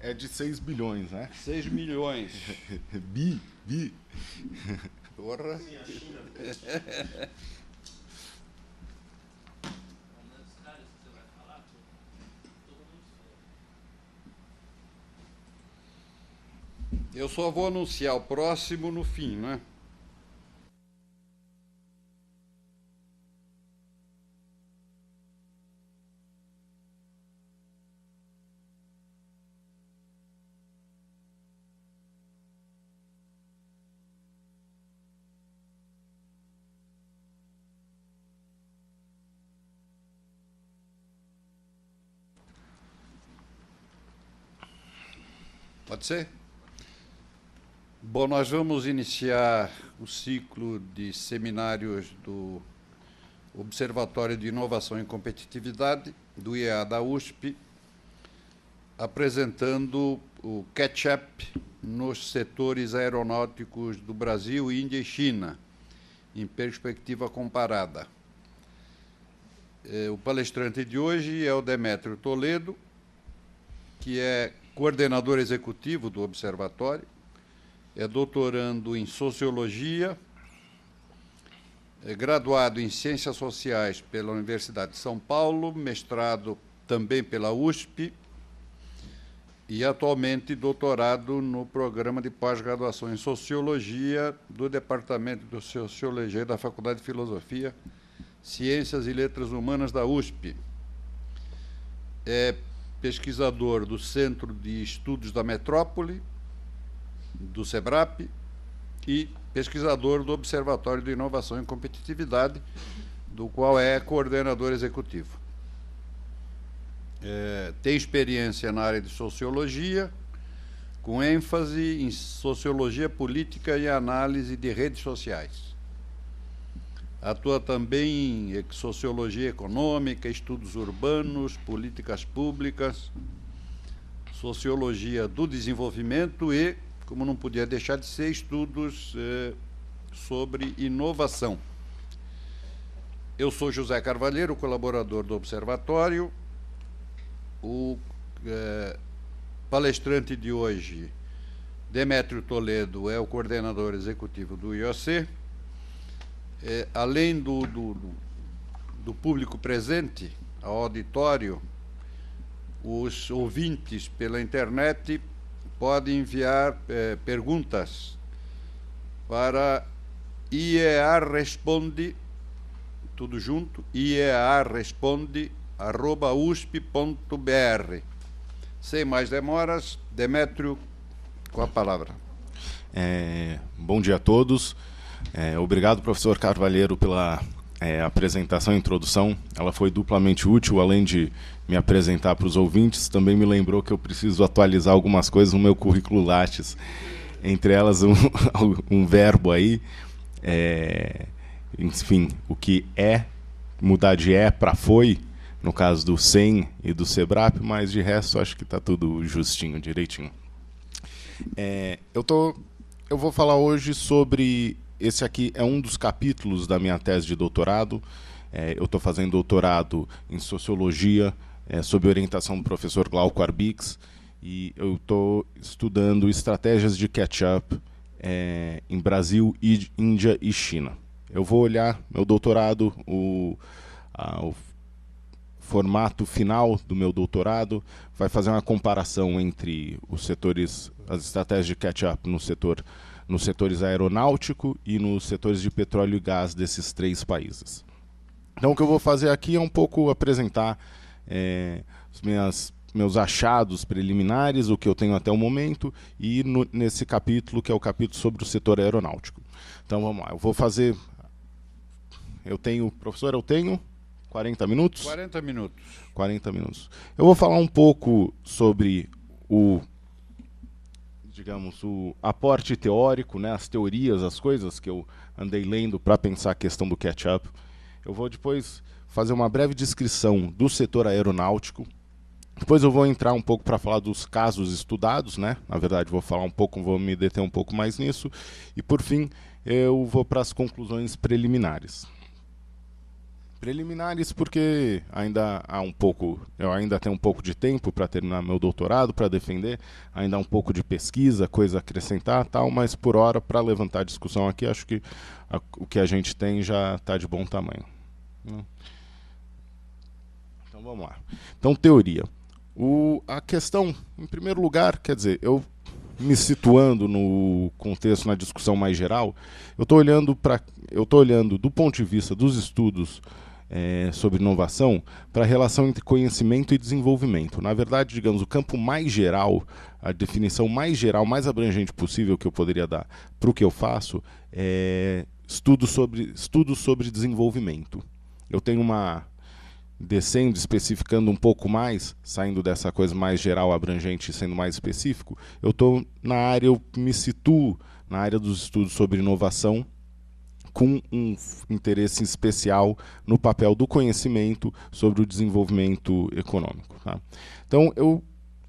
É de 6 bilhões, né? 6 milhões. Bi. Porra. Eu só vou anunciar o próximo no fim, né? Pode ser? Bom, nós vamos iniciar o ciclo de seminários do Observatório de Inovação e Competitividade, do IEA da USP, apresentando o catch-up nos setores aeronáuticos do Brasil, Índia e China, em perspectiva comparada. O palestrante de hoje é o Demétrio Toledo, que é coordenador executivo do Observatório, é doutorando em Sociologia, é graduado em Ciências Sociais pela Universidade de São Paulo, mestrado também pela USP e atualmente doutorado no programa de pós-graduação em Sociologia do Departamento de Sociologia da Faculdade de Filosofia, Ciências e Letras Humanas da USP. É pesquisador do Centro de Estudos da Metrópole, do SEBRAP, e pesquisador do Observatório de Inovação e Competitividade, do qual é coordenador executivo. Tem experiência na área de Sociologia, com ênfase em Sociologia Política e Análise de Redes Sociais. Atua também em Sociologia Econômica, Estudos Urbanos, Políticas Públicas, Sociologia do Desenvolvimento e, como não podia deixar de ser, estudos sobre inovação. Eu sou José Carvalheiro, colaborador do Observatório. O palestrante de hoje, Demétrio Toledo, é o coordenador executivo do IOC. Além do público presente, ao auditório, os ouvintes pela internet podem enviar perguntas para iearesponde, tudo junto, iearesponde@usp.br. Sem mais demoras, Demétrio, com a palavra. Bom dia a todos. Obrigado, professor Carvalheiro, pela apresentação e introdução. Ela foi duplamente útil, além de me apresentar para os ouvintes, também me lembrou que eu preciso atualizar algumas coisas no meu currículo Lattes, entre elas um verbo aí, enfim, o que mudar de para foi, no caso do SEM e do SEBRAP, mas de resto acho que está tudo justinho, direitinho. Eu vou falar hoje sobre... Esse aqui é um dos capítulos da minha tese de doutorado. Eu estou fazendo doutorado em Sociologia, sob orientação do professor Glauco Arbix, e eu estou estudando estratégias de catch-up em Brasil, Índia e China. Eu vou olhar meu doutorado, o formato final do meu doutorado vai fazer uma comparação entre os setores, as estratégias de catch-up nos setores aeronáutico e nos setores de petróleo e gás desses três países. Então, o que eu vou fazer aqui é um pouco apresentar meus achados preliminares, o que eu tenho até o momento, e nesse capítulo, que é o capítulo sobre o setor aeronáutico. Então, vamos lá. Eu vou fazer... Professor, eu tenho 40 minutos? 40 minutos. 40 minutos. Eu vou falar um pouco sobre o aporte teórico, né, as teorias, as coisas que eu andei lendo para pensar a questão do catch-up. Eu vou depois fazer uma breve descrição do setor aeronáutico. Depois eu vou entrar um pouco para falar dos casos estudados, né? Na verdade, vou me deter um pouco mais nisso. E, por fim, eu vou para as conclusões preliminares. Preliminares porque ainda há um pouco, eu ainda tenho um pouco de tempo para terminar meu doutorado, para defender, ainda há um pouco de pesquisa, coisa a acrescentar, tal, mas por hora, para levantar a discussão aqui, acho que o que a gente tem já está de bom tamanho. Então vamos lá. Então, teoria. A questão, em primeiro lugar, quer dizer, eu me situando no contexto, na discussão mais geral, eu estou olhando do ponto de vista dos estudos sobre inovação para a relação entre conhecimento e desenvolvimento. Na verdade, digamos, o campo mais geral, a definição mais geral, mais abrangente possível que eu poderia dar para o que eu faço é estudos sobre desenvolvimento. Eu tenho descendo, especificando um pouco mais, saindo dessa coisa mais geral, abrangente e sendo mais específico, eu me situo na área dos estudos sobre inovação, com um interesse especial no papel do conhecimento sobre o desenvolvimento econômico. Tá? Então,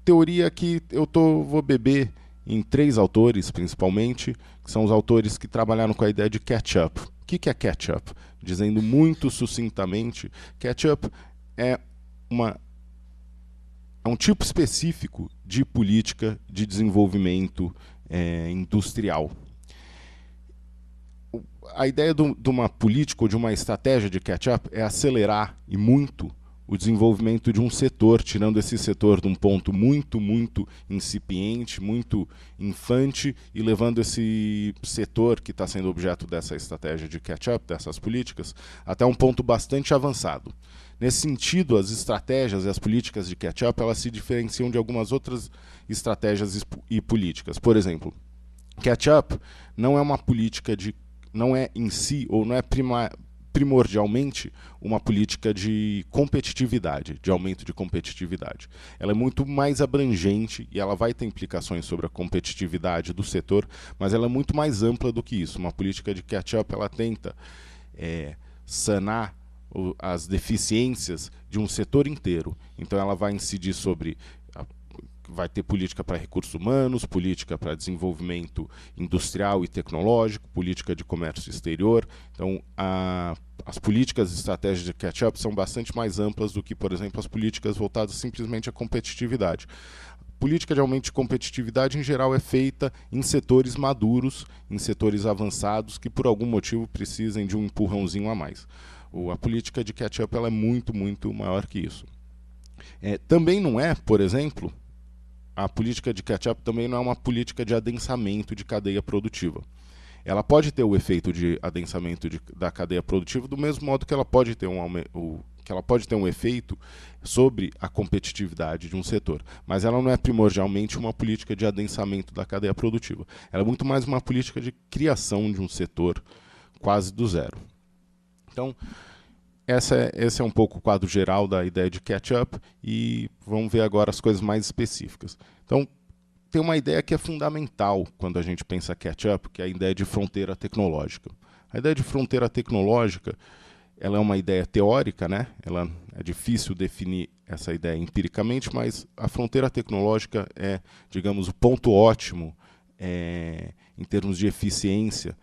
teoria que vou beber em 3 autores, principalmente, que são os autores que trabalharam com a ideia de catch-up. O que é catch-up? Dizendo muito sucintamente, catch-up é um tipo específico de política de desenvolvimento industrial. A ideia de uma política ou de uma estratégia de catch-up é acelerar e muito o desenvolvimento de um setor, tirando esse setor de um ponto muito, muito incipiente, muito infante, e levando esse setor que está sendo objeto dessa estratégia de catch-up, dessas políticas, até um ponto bastante avançado. Nesse sentido, as estratégias e as políticas de catch-up, elas se diferenciam de algumas outras estratégias e políticas. Por exemplo, catch-up não é uma política não é em si, ou não é primordialmente uma política de competitividade, de aumento de competitividade. Ela é muito mais abrangente e ela vai ter implicações sobre a competitividade do setor, mas ela é muito mais ampla do que isso. Uma política de catch-up, ela tenta sanar as deficiências de um setor inteiro. Então ela vai incidir vai ter política para recursos humanos, política para desenvolvimento industrial e tecnológico, política de comércio exterior. Então, as políticas e estratégias de catch-up são bastante mais amplas do que, por exemplo, as políticas voltadas simplesmente à competitividade. Política de aumento de competitividade, em geral, é feita em setores maduros, em setores avançados, que por algum motivo precisem de um empurrãozinho a mais. A política de catch-up ela é muito, muito maior que isso. Também não é, por exemplo, a política de catch-up também não é uma política de adensamento de cadeia produtiva. Ela pode ter o efeito de adensamento da cadeia produtiva do mesmo modo que ela pode ter um efeito sobre a competitividade de um setor. Mas ela não é primordialmente uma política de adensamento da cadeia produtiva. Ela é muito mais uma política de criação de um setor quase do zero. Então, esse é um pouco o quadro geral da ideia de catch-up e vamos ver agora as coisas mais específicas. Então, tem uma ideia que é fundamental quando a gente pensa catch-up, que é a ideia de fronteira tecnológica. A ideia de fronteira tecnológica ela é uma ideia teórica, né? É difícil definir essa ideia empiricamente, mas a fronteira tecnológica é, digamos, o ponto ótimo em termos de eficiência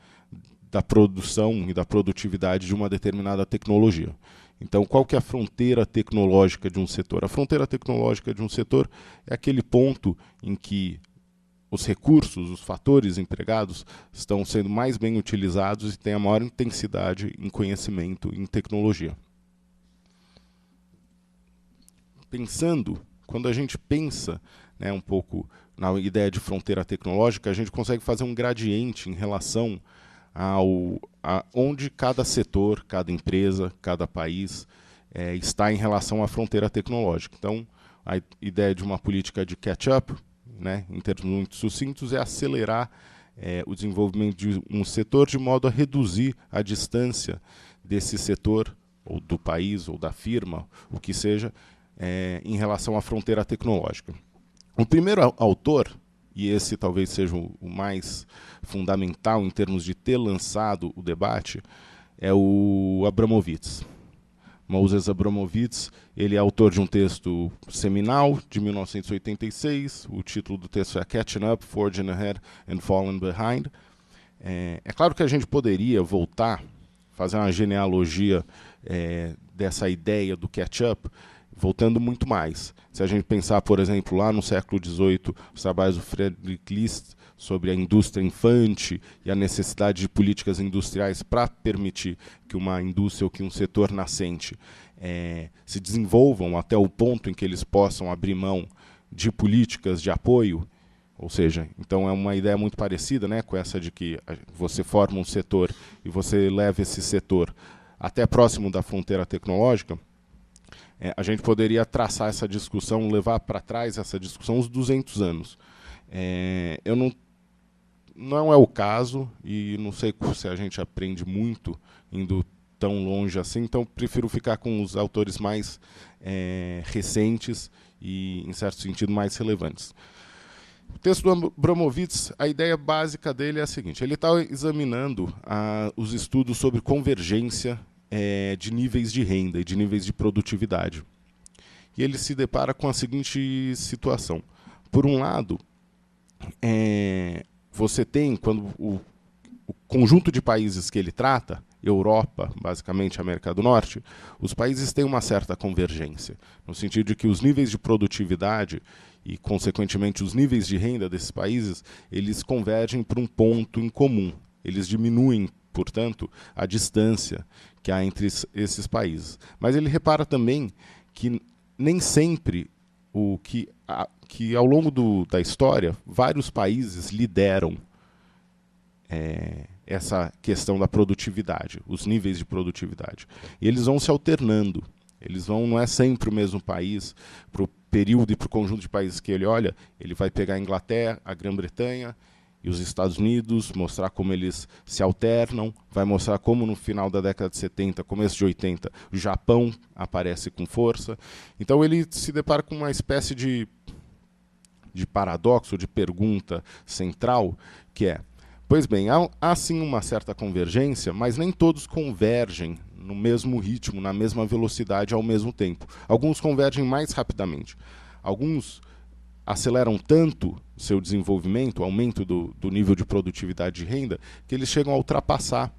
da produção e da produtividade de uma determinada tecnologia. Então, qual que é a fronteira tecnológica de um setor? A fronteira tecnológica de um setor é aquele ponto em que os recursos, os fatores empregados estão sendo mais bem utilizados e têm a maior intensidade em conhecimento e em tecnologia. Quando a gente pensa um pouco na ideia de fronteira tecnológica, a gente consegue fazer um gradiente em relação onde cada setor, cada empresa, cada país está em relação à fronteira tecnológica. Então, a ideia de uma política de catch-up, em termos muito sucintos, é acelerar o desenvolvimento de um setor de modo a reduzir a distância desse setor, ou do país, ou da firma, o que seja, em relação à fronteira tecnológica. O primeiro autor, e esse talvez seja o mais fundamental em termos de ter lançado o debate, é o Abramovitz. Moses Abramovitz, ele é autor de um texto seminal de 1986, o título do texto é Catching Up, Forging Ahead and Falling Behind. É claro que a gente poderia voltar fazer uma genealogia dessa ideia do catch-up, voltando muito mais. Se a gente pensar, por exemplo, lá no século XVIII, os trabalhos do Friedrich List sobre a indústria infante e a necessidade de políticas industriais para permitir que uma indústria ou que um setor nascente se desenvolvam até o ponto em que eles possam abrir mão de políticas de apoio. Ou seja, então é uma ideia muito parecida, né, com essa de que você forma um setor e você leva esse setor até próximo da fronteira tecnológica. A gente poderia traçar essa discussão, levar para trás essa discussão uns 200 anos. Não é o caso, e não sei se a gente aprende muito indo tão longe assim, então prefiro ficar com os autores mais recentes e, em certo sentido, mais relevantes. O texto do Abramovitz, a ideia básica dele é a seguinte: ele está examinando os estudos sobre convergência de níveis de renda e de níveis de produtividade. E ele se depara com a seguinte situação. Por um lado, você tem, quando o conjunto de países que ele trata, Europa, basicamente América do Norte, os países têm uma certa convergência, no sentido de que os níveis de produtividade e, consequentemente, os níveis de renda desses países, eles convergem para um ponto em comum. Eles diminuem, portanto, a distância que há entre esses países. Mas ele repara também que nem sempre que ao longo da história, vários países lideram essa questão da produtividade, os níveis de produtividade. E eles vão se alternando. Não é sempre o mesmo país. Para o período e para o conjunto de países que ele olha, ele vai pegar a Inglaterra, a Grã-Bretanha e os Estados Unidos, mostrar como eles se alternam, vai mostrar como no final da década de 70, começo de 80, o Japão aparece com força. Então ele se depara com uma espécie de paradoxo, de pergunta central, que é: pois bem, há sim uma certa convergência, mas nem todos convergem no mesmo ritmo, na mesma velocidade ao mesmo tempo. Alguns convergem mais rapidamente. Alguns aceleram tanto o seu desenvolvimento, o aumento do nível de produtividade de renda, que eles chegam a ultrapassar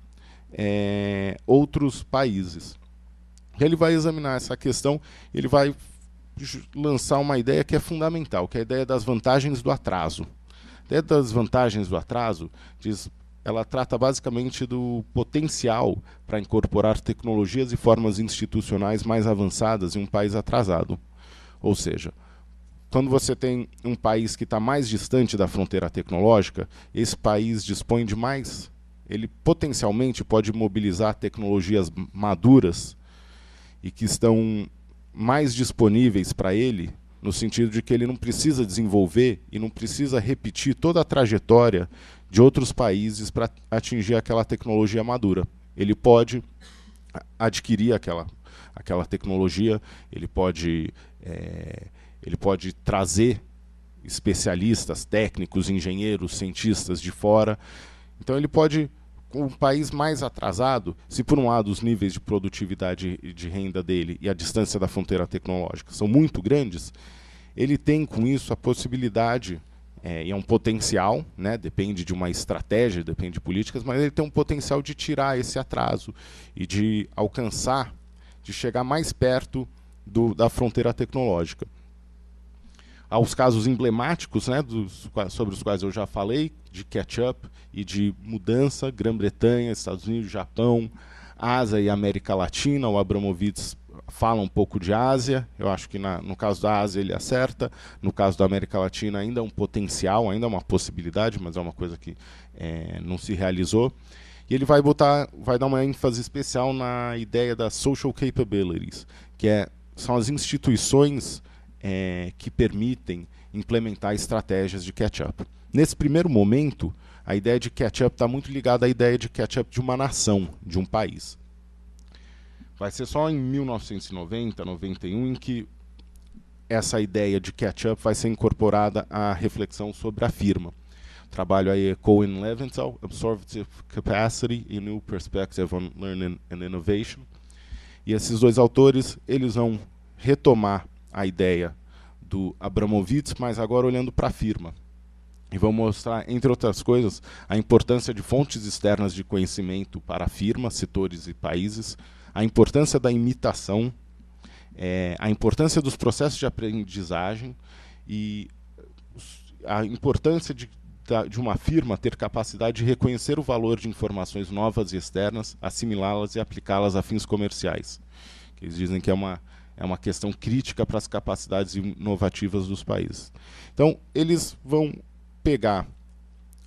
outros países. Ele vai examinar essa questão, ele vai lançar uma ideia que é fundamental, que é a ideia das vantagens do atraso. A ideia das vantagens do atraso ela trata basicamente do potencial para incorporar tecnologias e formas institucionais mais avançadas em um país atrasado. Ou seja, quando você tem um país que está mais distante da fronteira tecnológica, esse país dispõe de mais, ele potencialmente pode mobilizar tecnologias maduras e que estão mais disponíveis para ele, no sentido de que ele não precisa desenvolver e não precisa repetir toda a trajetória de outros países para atingir aquela tecnologia madura. Ele pode adquirir aquela tecnologia, ele pode trazer especialistas, técnicos, engenheiros, cientistas de fora. Então ele pode, com um país mais atrasado, se por um lado os níveis de produtividade e de renda dele e a distância da fronteira tecnológica são muito grandes, ele tem com isso a possibilidade, e é um potencial, né, depende de uma estratégia, depende de políticas, mas ele tem um potencial de tirar esse atraso e de alcançar, de chegar mais perto da fronteira tecnológica. Há os casos emblemáticos, né, sobre os quais eu já falei, de catch-up e de mudança: Grã-Bretanha, Estados Unidos, Japão, Ásia e América Latina. O Abramovitz fala um pouco de Ásia, eu acho que no caso da Ásia ele acerta, no caso da América Latina ainda é um potencial, ainda é uma possibilidade, mas é uma coisa que não se realizou. E ele vai dar uma ênfase especial na ideia das social capabilities, que são as instituições que permitem implementar estratégias de catch-up. Nesse primeiro momento, a ideia de catch-up está muito ligada à ideia de catch-up de uma nação, de um país. Vai ser só em 1990, 91, em que essa ideia de catch-up vai ser incorporada à reflexão sobre a firma. O trabalho aí é Cohen-Leventhal, Absorptive Capacity e New Perspective on Learning and Innovation. E esses dois autores, eles vão retomar a ideia do Abramovitz, mas agora olhando para a firma. e vão mostrar, entre outras coisas, a importância de fontes externas de conhecimento para firmas, setores e países, a importância da imitação, a importância dos processos de aprendizagem e a importância de uma firma ter capacidade de reconhecer o valor de informações novas e externas, assimilá-las e aplicá-las a fins comerciais. Eles dizem que é uma questão crítica para as capacidades inovativas dos países. Então, eles vão pegar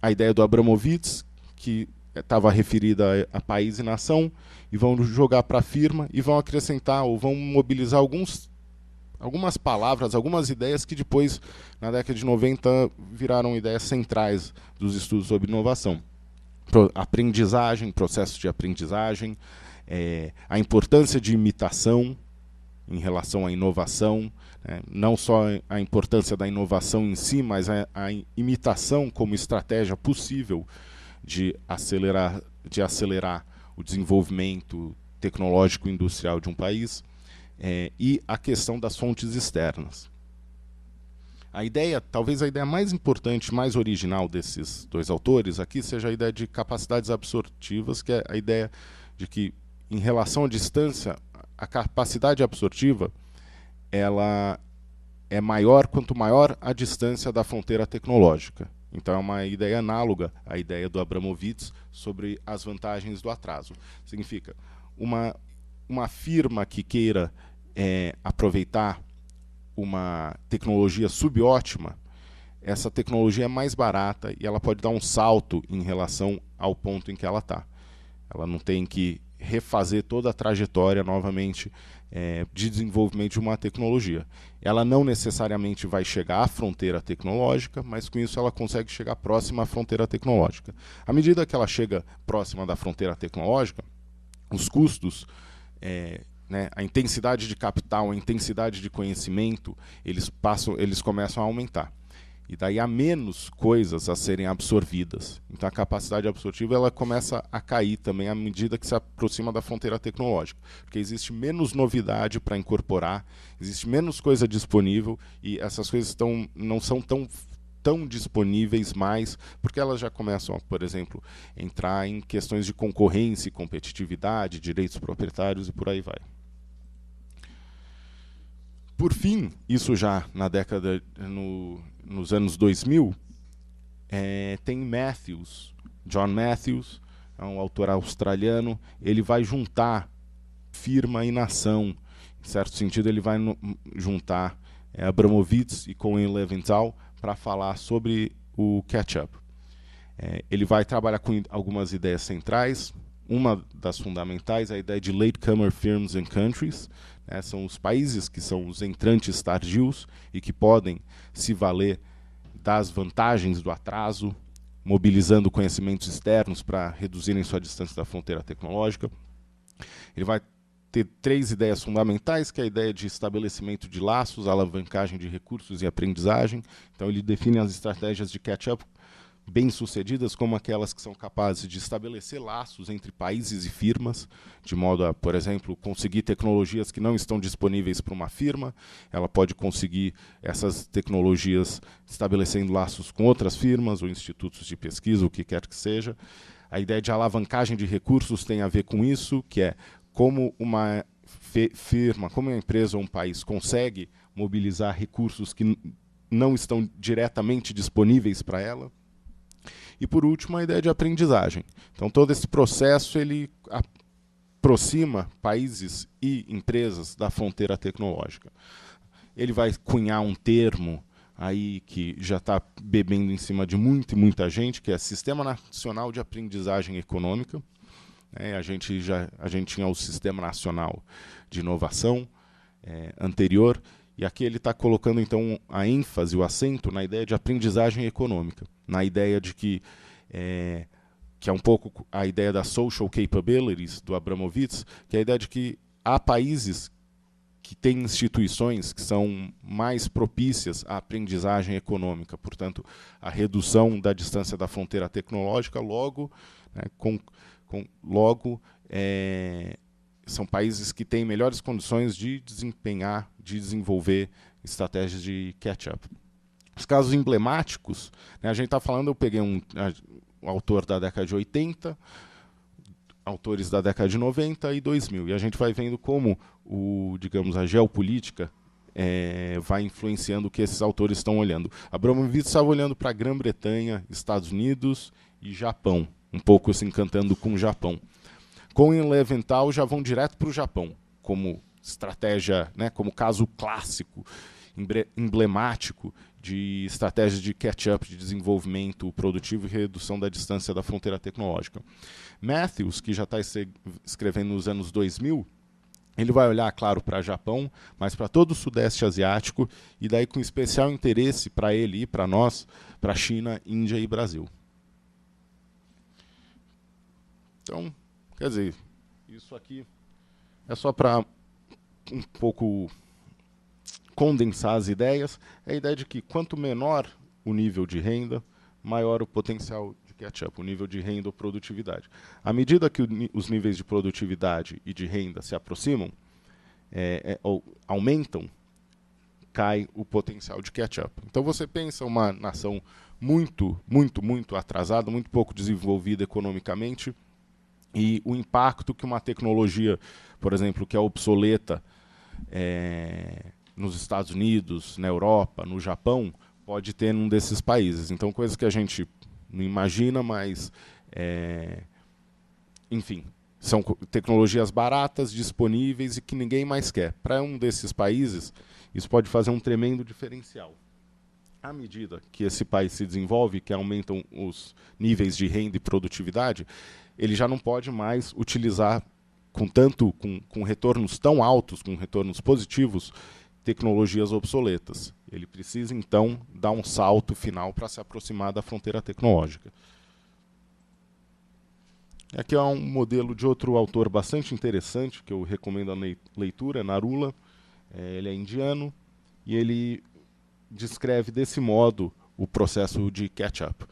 a ideia do Abramovich, que estava referida a país e nação, e vão jogar para a firma e vão acrescentar ou vão mobilizar algumas palavras, algumas ideias que depois, na década de 90, viraram ideias centrais dos estudos sobre inovação. Aprendizagem, processo de aprendizagem, a importância de imitação em relação à inovação, não só a importância da inovação em si, mas a imitação como estratégia possível de acelerar o desenvolvimento tecnológico e industrial de um país, e a questão das fontes externas. A ideia, talvez a ideia mais importante, mais original desses dois autores aqui, seja a ideia de capacidades absortivas, que é a ideia de que, em relação à distância, a capacidade absortiva ela é maior quanto maior a distância da fronteira tecnológica. Então é uma ideia análoga à ideia do Abramovich sobre as vantagens do atraso. Significa, uma firma que queira aproveitar uma tecnologia subótima, essa tecnologia é mais barata e ela pode dar um salto em relação ao ponto em que ela está. Ela não tem que refazer toda a trajetória novamente de desenvolvimento de uma tecnologia. Ela não necessariamente vai chegar à fronteira tecnológica, mas com isso ela consegue chegar próxima à fronteira tecnológica. À medida que ela chega próxima da fronteira tecnológica, os custos, a intensidade de capital, a intensidade de conhecimento, eles começam a aumentar. E daí há menos coisas a serem absorvidas. Então a capacidade absortiva ela começa a cair também à medida que se aproxima da fronteira tecnológica. Porque existe menos novidade para incorporar, existe menos coisa disponível e essas coisas não são tão disponíveis mais, porque elas já começam, por exemplo, a entrar em questões de concorrência, competitividade, direitos proprietários e por aí vai. Por fim, isso já na década, nos anos 2000, tem John Matthews, é um autor australiano, ele vai juntar firma e nação. Em certo sentido, ele vai juntar Abramovich e Cohen Leventhal para falar sobre o catch-up. Ele vai trabalhar com algumas ideias centrais. Uma das fundamentais é a ideia de latecomer firms and countries. São os países que são os entrantes tardios e que podem se valer das vantagens do atraso, mobilizando conhecimentos externos para reduzirem sua distância da fronteira tecnológica. Ele vai ter 3 ideias fundamentais, que é a ideia de estabelecimento de laços, alavancagem de recursos e aprendizagem. Então ele define as estratégias de catch-up bem-sucedidas como aquelas que são capazes de estabelecer laços entre países e firmas, de modo a, por exemplo, conseguir tecnologias que não estão disponíveis para uma firma. Ela pode conseguir essas tecnologias estabelecendo laços com outras firmas ou institutos de pesquisa, o que quer que seja. A ideia de alavancagem de recursos tem a ver com isso, que é como uma firma, como uma empresa ou um país consegue mobilizar recursos que não estão diretamente disponíveis para ela. E, por último, a ideia de aprendizagem. Então, todo esse processo ele aproxima países e empresas da fronteira tecnológica. Ele vai cunhar um termo aí que já está bebendo em cima de muita gente, que é Sistema Nacional de Aprendizagem Econômica. A gente tinha o Sistema Nacional de Inovação anterior, e aqui ele está colocando então a ênfase, o acento na ideia de aprendizagem econômica, na ideia de que é um pouco a ideia das social capabilities do Abramovich, que é a ideia de que há países que têm instituições que são mais propícias à aprendizagem econômica, portanto, a redução da distância da fronteira tecnológica, logo, são países que têm melhores condições de desenvolver estratégias de catch-up. Os casos emblemáticos, né, a gente está falando, eu peguei um autor da década de 80, autores da década de 90 e 2000, e a gente vai vendo como digamos, a geopolítica vai influenciando o que esses autores estão olhando. Abramovich estava olhando para a Grã-Bretanha, Estados Unidos e Japão, um pouco se encantando com o Japão. Com o Leventhal já vão direto para o Japão, como estratégia, né, como caso clássico, emblemático de estratégias de catch-up, de desenvolvimento produtivo e redução da distância da fronteira tecnológica. Matthews, que já está escrevendo nos anos 2000, ele vai olhar, claro, para o Japão, mas para todo o Sudeste Asiático, e daí com especial interesse para ele e para nós, para a China, Índia e Brasil. Então, quer dizer, isso aqui é só para um pouco condensar as ideias. É a ideia de que quanto menor o nível de renda, maior o potencial de catch-up, o nível de renda ou produtividade. À medida que os níveis de produtividade e de renda se aproximam, ou aumentam, cai o potencial de catch-up. Então você pensa uma nação muito atrasada, muito pouco desenvolvida economicamente, e o impacto que uma tecnologia, por exemplo, que é obsoleta nos Estados Unidos, na Europa, no Japão, pode ter num desses países. Então, coisas que a gente não imagina, mas, enfim, são tecnologias baratas, disponíveis e que ninguém mais quer. Para um desses países, isso pode fazer um tremendo diferencial. À medida que esse país se desenvolve, que aumentam os níveis de renda e produtividade, ele já não pode mais utilizar com retornos tão altos, com retornos positivos, tecnologias obsoletas. Ele precisa, então, dar um salto final para se aproximar da fronteira tecnológica. Aqui é um modelo de outro autor bastante interessante, que eu recomendo a leitura, Narula. Ele é indiano, e ele descreve desse modo o processo de catch-up.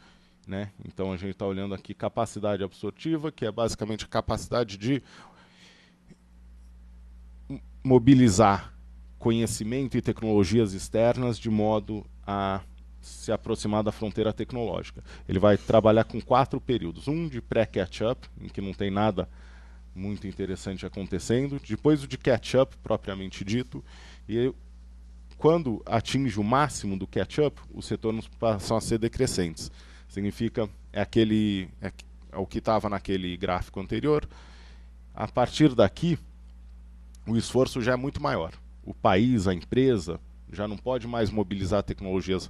Né? Então a gente está olhando aqui capacidade absortiva, que é basicamente a capacidade de mobilizar conhecimento e tecnologias externas de modo a se aproximar da fronteira tecnológica. Ele vai trabalhar com 4 períodos. Um de pré-catch-up, em que não tem nada muito interessante acontecendo. Depois o de catch-up, propriamente dito. E quando atinge o máximo do catch-up, os retornos passam a ser decrescentes. Significa, é o que estava naquele gráfico anterior. A partir daqui, o esforço já é muito maior. O país, a empresa, já não pode mais mobilizar tecnologias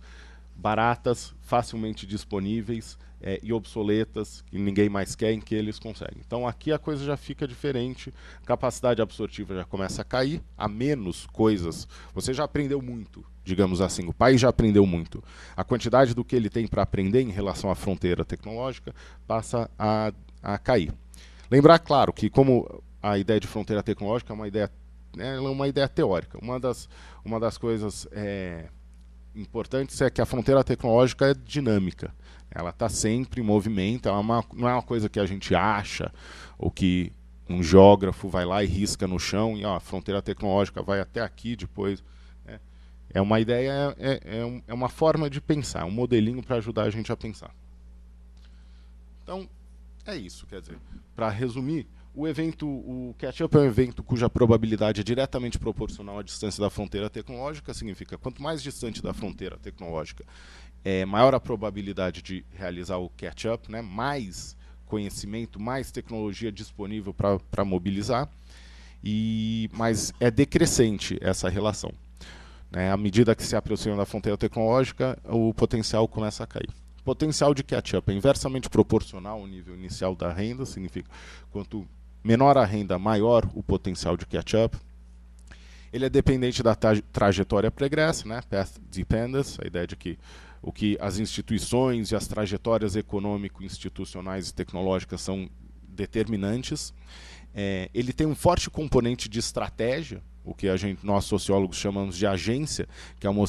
baratas, facilmente disponíveis e obsoletas, que ninguém mais quer, em que eles conseguem. Então aqui a coisa já fica diferente, a capacidade absortiva já começa a cair, a menos coisas. Você já aprendeu muito, digamos assim, o país já aprendeu muito. A quantidade do que ele tem para aprender em relação à fronteira tecnológica passa a cair. Lembrar, claro, que como a ideia de fronteira tecnológica é uma ideia teórica. Uma das coisas importantes é que a fronteira tecnológica é dinâmica. Ela está sempre em movimento, não é uma coisa que a gente acha, ou que um geógrafo vai lá e risca no chão, e a fronteira tecnológica vai até aqui, depois. É uma ideia, é uma forma de pensar, um modelinho para ajudar a gente a pensar. Então, é isso, quer dizer, para resumir, o catch-up é um evento cuja probabilidade é diretamente proporcional à distância da fronteira tecnológica, significa quanto mais distante da fronteira tecnológica, maior a probabilidade de realizar o catch-up, né? Mais conhecimento, mais tecnologia disponível para mobilizar, mas é decrescente essa relação. Né? À medida que se aproxima da fronteira tecnológica, o potencial começa a cair. O potencial de catch-up é inversamente proporcional ao nível inicial da renda, significa quanto menor a renda, maior o potencial de catch-up. Ele é dependente da trajetória pregressa, né? Path dependence, a ideia de que o que as instituições e as trajetórias econômico-institucionais e tecnológicas são determinantes. Ele tem um forte componente de estratégia, o que nós sociólogos chamamos de agência, que é uma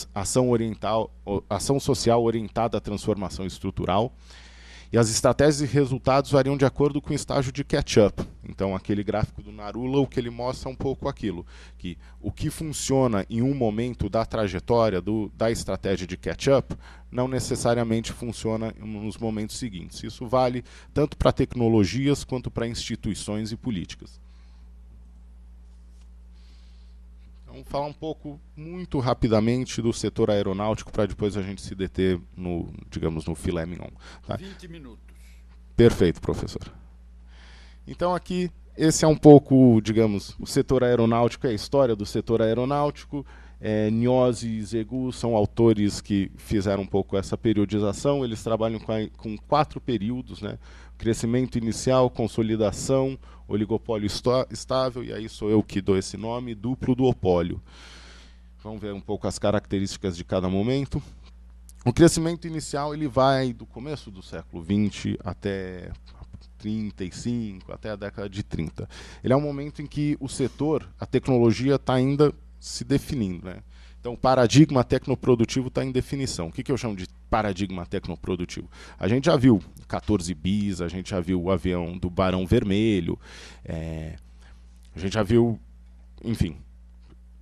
ação social orientada à transformação estrutural. E as estratégias e resultados variam de acordo com o estágio de catch-up. Então, aquele gráfico do Narula, o que ele mostra é um pouco aquilo, que o que funciona em um momento da trajetória da estratégia de catch-up não necessariamente funciona nos momentos seguintes. Isso vale tanto para tecnologias quanto para instituições e políticas. Vamos falar um pouco, muito rapidamente, do setor aeronáutico, para depois a gente se deter no, digamos, no filé mignon. Tá? 20 minutos. Perfeito, professor. Então aqui, esse é um pouco, digamos, o setor aeronáutico, é a história do setor aeronáutico. Niosi e Zegu são autores que fizeram um pouco essa periodização. Eles trabalham com 4 períodos, né? Crescimento inicial, consolidação, oligopólio estável, e aí sou eu que dou esse nome, duplo duopólio. Vamos ver um pouco as características de cada momento. O crescimento inicial ele vai do começo do século XX até 35, até a década de 30. Ele é um momento em que o setor, a tecnologia está ainda se definindo, né? Então, o paradigma tecnoprodutivo está em definição. O que eu chamo de paradigma tecnoprodutivo? A gente já viu 14 bis, a gente já viu o avião do Barão Vermelho, a gente já viu, enfim,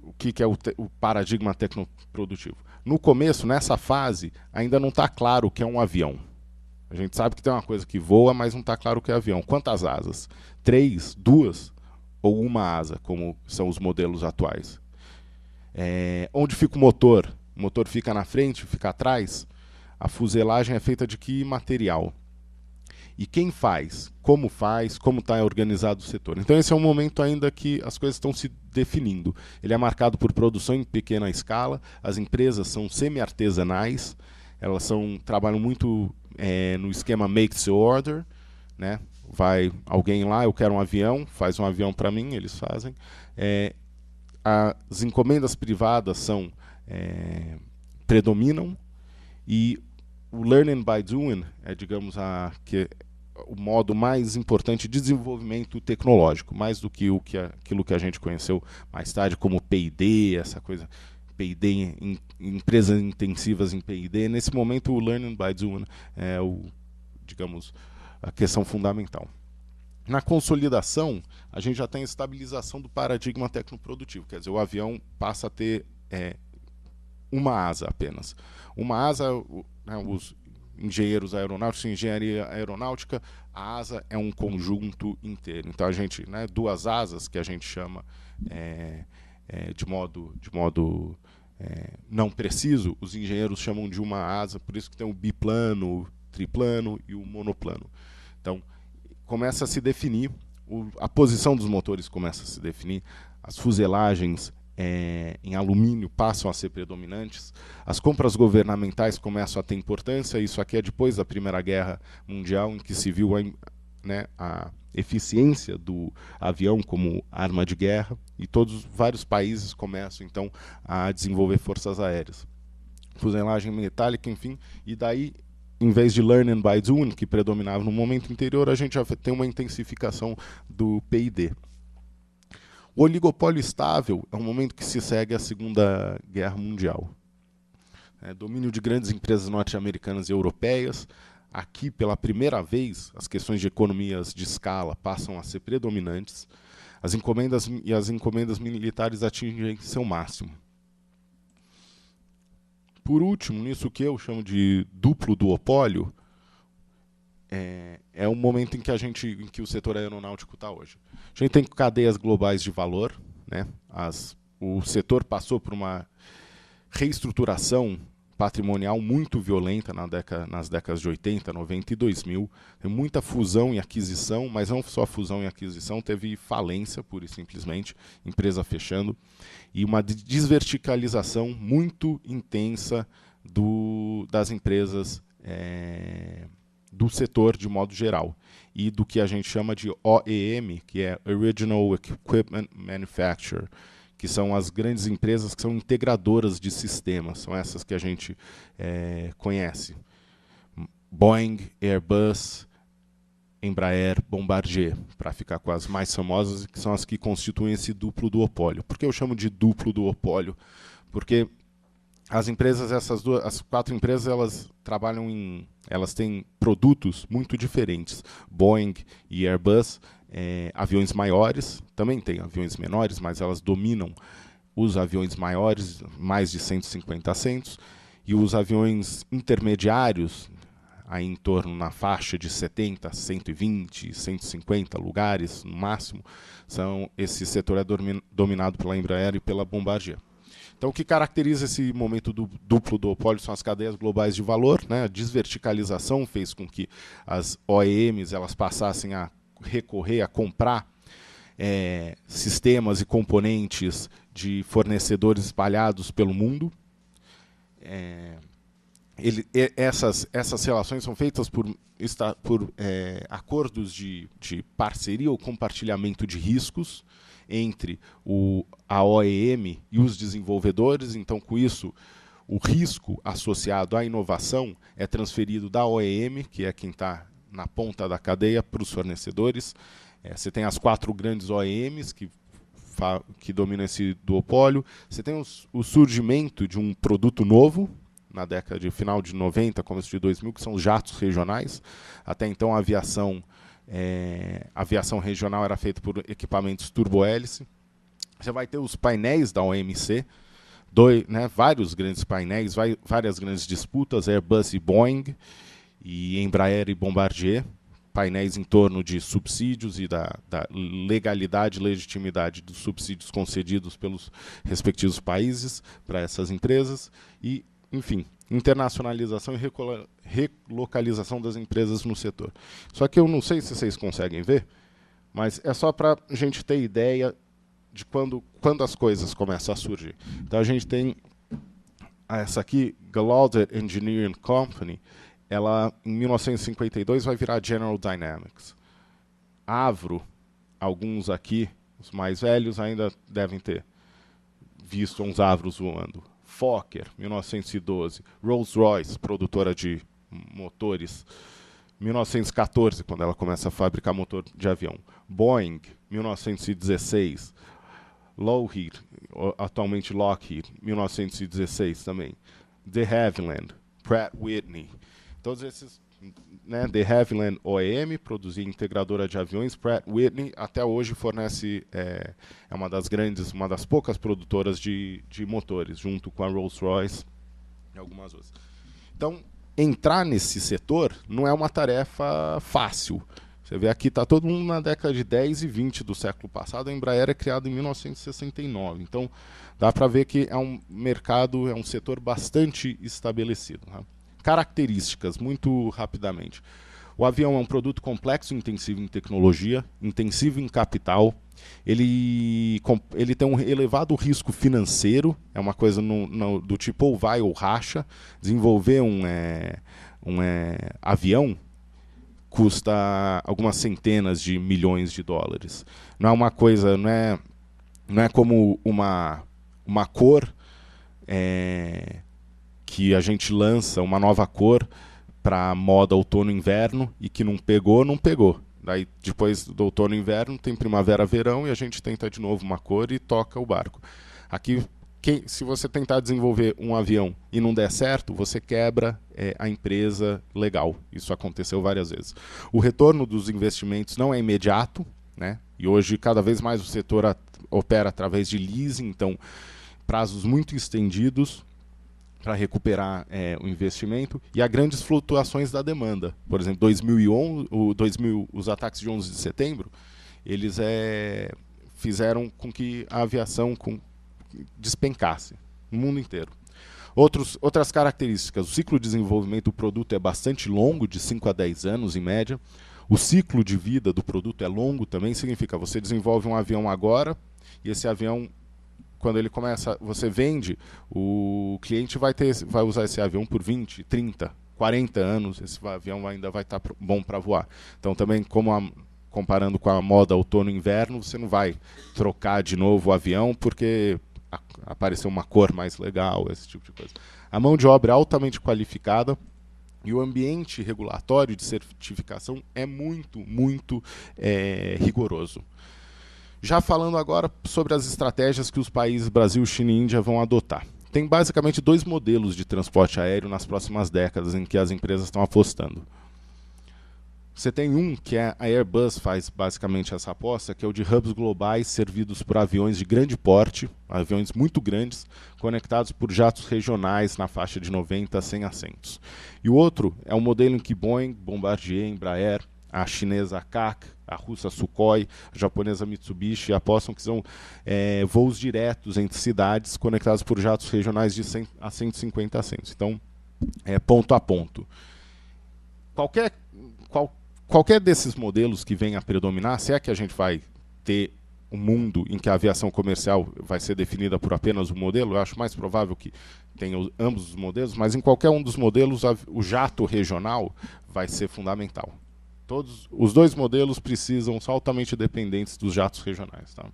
o que é o paradigma tecnoprodutivo. No começo, nessa fase, ainda não está claro o que é um avião. A gente sabe que tem uma coisa que voa, mas não está claro o que é avião. Quantas asas? 3, 2 ou uma asa, como são os modelos atuais? Onde fica o motor? O motor fica na frente, fica atrás? A fuselagem é feita de que material? E quem faz? Como está organizado o setor? Então esse é um momento ainda que as coisas estão se definindo. Ele é marcado por produção em pequena escala, as empresas são semi-artesanais, elas trabalham muito no esquema make to order, né? Vai alguém lá, eu quero um avião, faz um avião para mim, eles fazem. As encomendas privadas predominam, e o learning by doing é, digamos, o modo mais importante de desenvolvimento tecnológico, mais do que aquilo que a gente conheceu mais tarde como P&D, essa coisa, P&D, empresas intensivas em P&D. Nesse momento, o learning by doing é digamos, a questão fundamental. Na consolidação, a gente já tem a estabilização do paradigma tecnoprodutivo, quer dizer, o avião passa a ter uma asa apenas. Uma asa, né, os engenheiros aeronáuticos, engenharia aeronáutica, a asa é um conjunto inteiro. Então a gente, né, 2 asas que a gente chama de modo não preciso, os engenheiros chamam de uma asa, por isso que tem o biplano, o triplano e o monoplano. Então, começa a se definir, a posição dos motores começa a se definir, as fuselagens em alumínio passam a ser predominantes, as compras governamentais começam a ter importância. Isso aqui é depois da Primeira Guerra Mundial, em que se viu a eficiência do avião como arma de guerra, e vários países começam então a desenvolver forças aéreas. Fuselagem metálica, enfim, e daí, em vez de learning by doing, que predominava no momento anterior, a gente já tem uma intensificação do P&D. O oligopólio estável é um momento que se segue à Segunda Guerra Mundial. Domínio de grandes empresas norte-americanas e europeias. Aqui, pela primeira vez, as questões de economias de escala passam a ser predominantes. As encomendas militares atingem seu máximo. Por último, nisso que eu chamo de duplo duopólio, é o momento em que o setor aeronáutico está hoje. A gente tem cadeias globais de valor, né? O setor passou por uma reestruturação patrimonial muito violenta nas décadas de 80, 90 e 2000. Tem muita fusão e aquisição, mas não só fusão e aquisição, teve falência, pura e simplesmente, empresa fechando, e uma desverticalização muito intensa das empresas do setor de modo geral, e do que a gente chama de OEM, que é Original Equipment Manufacturer, que são as grandes empresas que são integradoras de sistemas, são essas que a gente conhece. Boeing, Airbus, Embraer, Bombardier, para ficar com as mais famosas, que são as que constituem esse duplo duopólio. Por que eu chamo de duplo duopólio? Porque as empresas, as 4 empresas, elas têm produtos muito diferentes. Boeing e Airbus, aviões maiores, também tem aviões menores, mas elas dominam os aviões maiores, mais de 150 assentos, e os aviões intermediários, aí em torno na faixa de 70, 120, 150 lugares no máximo, esse setor é dominado pela Embraer e pela Bombardier. Então, o que caracteriza esse momento duplo duopólio são as cadeias globais de valor, né? A desverticalização fez com que as OEMs elas passassem a recorrer a comprar sistemas e componentes de fornecedores espalhados pelo mundo. Essas relações são feitas por acordos de parceria ou compartilhamento de riscos entre a OEM e os desenvolvedores. Então, com isso, o risco associado à inovação é transferido da OEM, que é quem está na ponta da cadeia, para os fornecedores. Você tem as 4 grandes OEMs que dominam esse duopólio. Você tem o surgimento de um produto novo, na década de final de 90, começo de 2000, que são os jatos regionais. Até então, a aviação regional era feita por equipamentos turbohélice. Você vai ter os painéis da OMC, vários grandes painéis, várias grandes disputas, Airbus e Boeing, e Embraer e Bombardier, painéis em torno de subsídios e da legalidade e legitimidade dos subsídios concedidos pelos respectivos países para essas empresas, e, enfim, internacionalização e relocalização das empresas no setor. Só que eu não sei se vocês conseguem ver, mas é só para a gente ter ideia de quando as coisas começam a surgir. Então a gente tem essa aqui, Gallaudet Engineering Company, ela em 1952 vai virar General Dynamics. Avro, alguns aqui, os mais velhos, ainda devem ter visto uns Avros voando. Fokker, 1912. Rolls-Royce, produtora de motores, 1914, quando ela começa a fabricar motor de avião. Boeing, 1916. Lockheed, atualmente Lockheed, 1916 também. De Havilland, Pratt Whitney. Todos esses, né, De Havilland OEM, produzia integradora de aviões. Pratt Whitney até hoje fornece, é uma das poucas produtoras de motores, junto com a Rolls-Royce e algumas outras. Então, entrar nesse setor não é uma tarefa fácil. Você vê aqui, está todo mundo na década de 10 e 20 do século passado. A Embraer é criada em 1969. Então, dá para ver que é um mercado, é um setor bastante estabelecido, né? Características, muito rapidamente. O avião é um produto complexo, intensivo em tecnologia, intensivo em capital. Ele tem um elevado risco financeiro, é uma coisa do tipo ou vai ou racha. Desenvolver um avião custa algumas centenas de milhões de dólares. Não é uma coisa, não é como uma cor que a gente lança, uma nova cor para moda outono e inverno e que não pegou. Daí depois do outono e inverno tem primavera, verão e a gente tenta de novo uma cor e toca o barco. Aqui, se você tentar desenvolver um avião e não der certo, você quebra a empresa legal. Isso aconteceu várias vezes. O retorno dos investimentos não é imediato, né? E hoje cada vez mais o setor opera através de leasing, então prazos muito estendidos para recuperar o investimento, e há grandes flutuações da demanda. Por exemplo, 2011, os ataques de 11 de setembro, eles fizeram com que a aviação despencasse no mundo inteiro. Outras características: o ciclo de desenvolvimento do produto é bastante longo, de 5 a 10 anos em média. O ciclo de vida do produto é longo também, significa você desenvolve um avião agora, e esse avião, quando ele começa, você vende, o cliente vai usar esse avião por 20, 30, 40 anos, esse avião ainda vai estar bom para voar. Então também, comparando com a moda outono e inverno, você não vai trocar de novo o avião porque apareceu uma cor mais legal, esse tipo de coisa. A mão de obra é altamente qualificada e o ambiente regulatório de certificação é muito, muito rigoroso. Já falando agora sobre as estratégias que os países Brasil, China e Índia vão adotar. tem basicamente 2 modelos de transporte aéreo nas próximas décadas em que as empresas estão apostando. Você tem um que a Airbus faz basicamente essa aposta, que é o de hubs globais servidos por aviões de grande porte, aviões muito grandes, conectados por jatos regionais na faixa de 90 a 100 assentos. E o outro é o modelo em que Boeing, Bombardier, Embraer, a chinesa CAC, a russa Sukhoi, a japonesa Mitsubishi apostam que são voos diretos entre cidades conectados por jatos regionais de 100 a 150 assentos. Então, ponto a ponto. Qualquer desses modelos que venha a predominar, se é que a gente vai ter um mundo em que a aviação comercial vai ser definida por apenas um modelo, eu acho mais provável que tenha ambos os modelos, mas em qualquer um dos modelos o jato regional vai ser fundamental. Todos os 2 modelos são altamente dependentes dos jatos regionais. Tá?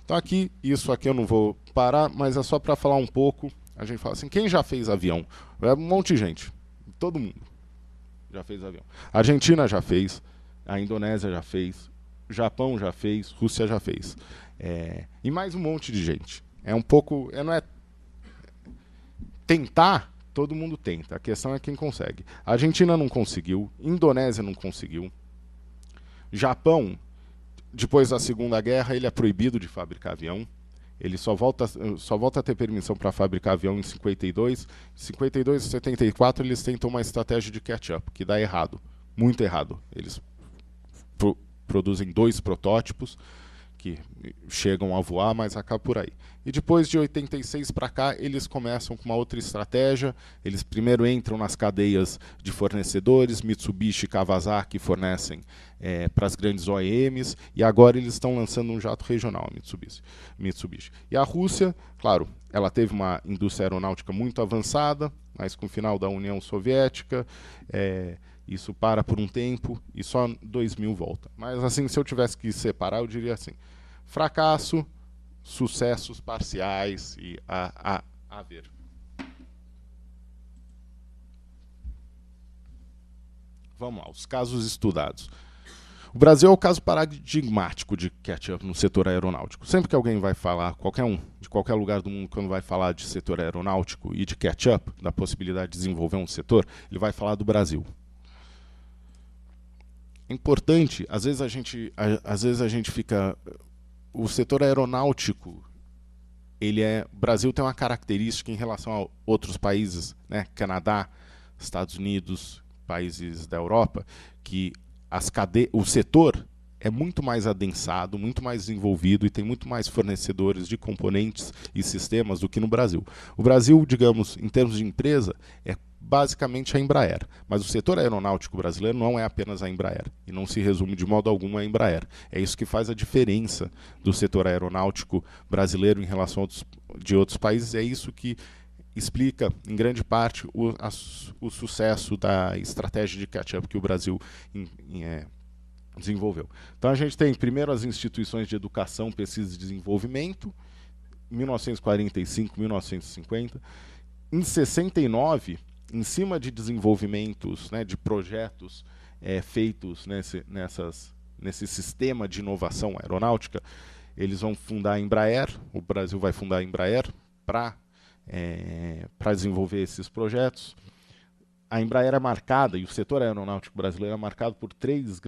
Então isso aqui eu não vou parar, mas é só para falar um pouco. A gente fala assim, quem já fez avião? É um monte de gente, todo mundo já fez avião. A Argentina já fez, a Indonésia já fez, o Japão já fez, Rússia já fez. E mais um monte de gente. Não é tentar, todo mundo tenta. A questão é quem consegue. A Argentina não conseguiu, Indonésia não conseguiu. Japão, depois da Segunda Guerra, ele é proibido de fabricar avião. Ele só volta a ter permissão para fabricar avião em 52. Em 52 e 74 eles tentam uma estratégia de catch-up, que dá errado, muito errado. Eles produzem 2 protótipos que chegam a voar, mas acaba por aí. E depois de 86 para cá, eles começam com uma outra estratégia. Eles primeiro entram nas cadeias de fornecedores, Mitsubishi e Kawasaki fornecem para as grandes OEMs, e agora eles estão lançando um jato regional, Mitsubishi. E a Rússia, claro, ela teve uma indústria aeronáutica muito avançada, mas com o final da União Soviética, isso para por um tempo e só 2000 volta. Mas assim, se eu tivesse que separar, eu diria assim: fracasso, sucessos parciais e a ver. Vamos lá, os casos estudados. O Brasil é o caso paradigmático de catch-up no setor aeronáutico. Sempre que alguém vai falar, qualquer um, de qualquer lugar do mundo, quando vai falar de setor aeronáutico e de catch-up, da possibilidade de desenvolver um setor, ele vai falar do Brasil. É importante, às vezes a gente fica... O setor aeronáutico, o Brasil tem uma característica em relação a outros países, né? Canadá, Estados Unidos, países da Europa, que o setor é muito mais adensado, muito mais desenvolvido e tem muito mais fornecedores de componentes e sistemas do que no Brasil. O Brasil, digamos, em termos de empresa, é basicamente a Embraer. Mas o setor aeronáutico brasileiro não é apenas a Embraer. E não se resume de modo algum a Embraer. É isso que faz a diferença do setor aeronáutico brasileiro em relação de outros países. É isso que explica, em grande parte, o sucesso da estratégia de catch-up que o Brasil desenvolveu. Então a gente tem primeiro as instituições de educação, pesquisa e desenvolvimento, 1945, 1950. Em 69, em cima de desenvolvimentos, né, de projetos feitos nesse sistema de inovação aeronáutica, eles vão fundar a Embraer, o Brasil vai fundar a Embraer para desenvolver esses projetos. A Embraer é marcada, e o setor aeronáutico brasileiro é marcado por três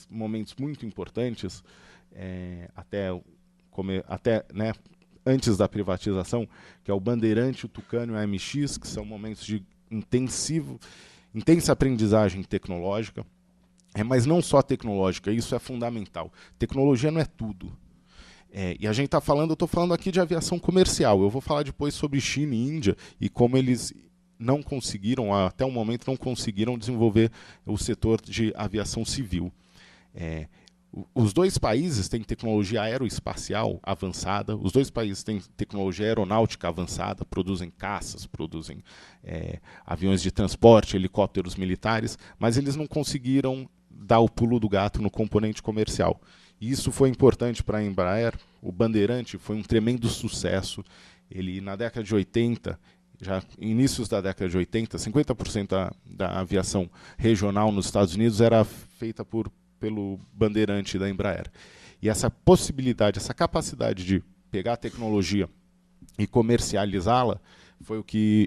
momentos muito importantes, né, antes da privatização, que é o Bandeirante, o Tucano e o MX, que são momentos de intensa aprendizagem tecnológica, mas não só tecnológica, isso é fundamental. Tecnologia não é tudo. E a gente eu estou falando aqui de aviação comercial, eu vou falar depois sobre China e Índia e como eles não conseguiram, até o momento, não conseguiram desenvolver o setor de aviação civil. Os dois países têm tecnologia aeroespacial avançada, os dois países têm tecnologia aeronáutica avançada, produzem caças, produzem aviões de transporte, helicópteros militares, mas eles não conseguiram dar o pulo do gato no componente comercial. E isso foi importante para a Embraer. O Bandeirante foi um tremendo sucesso. Ele, na década de 80, já inícios da década de 80, 50% da aviação regional nos Estados Unidos era feita pelo Bandeirante da Embraer. E essa possibilidade, essa capacidade de pegar a tecnologia e comercializá-la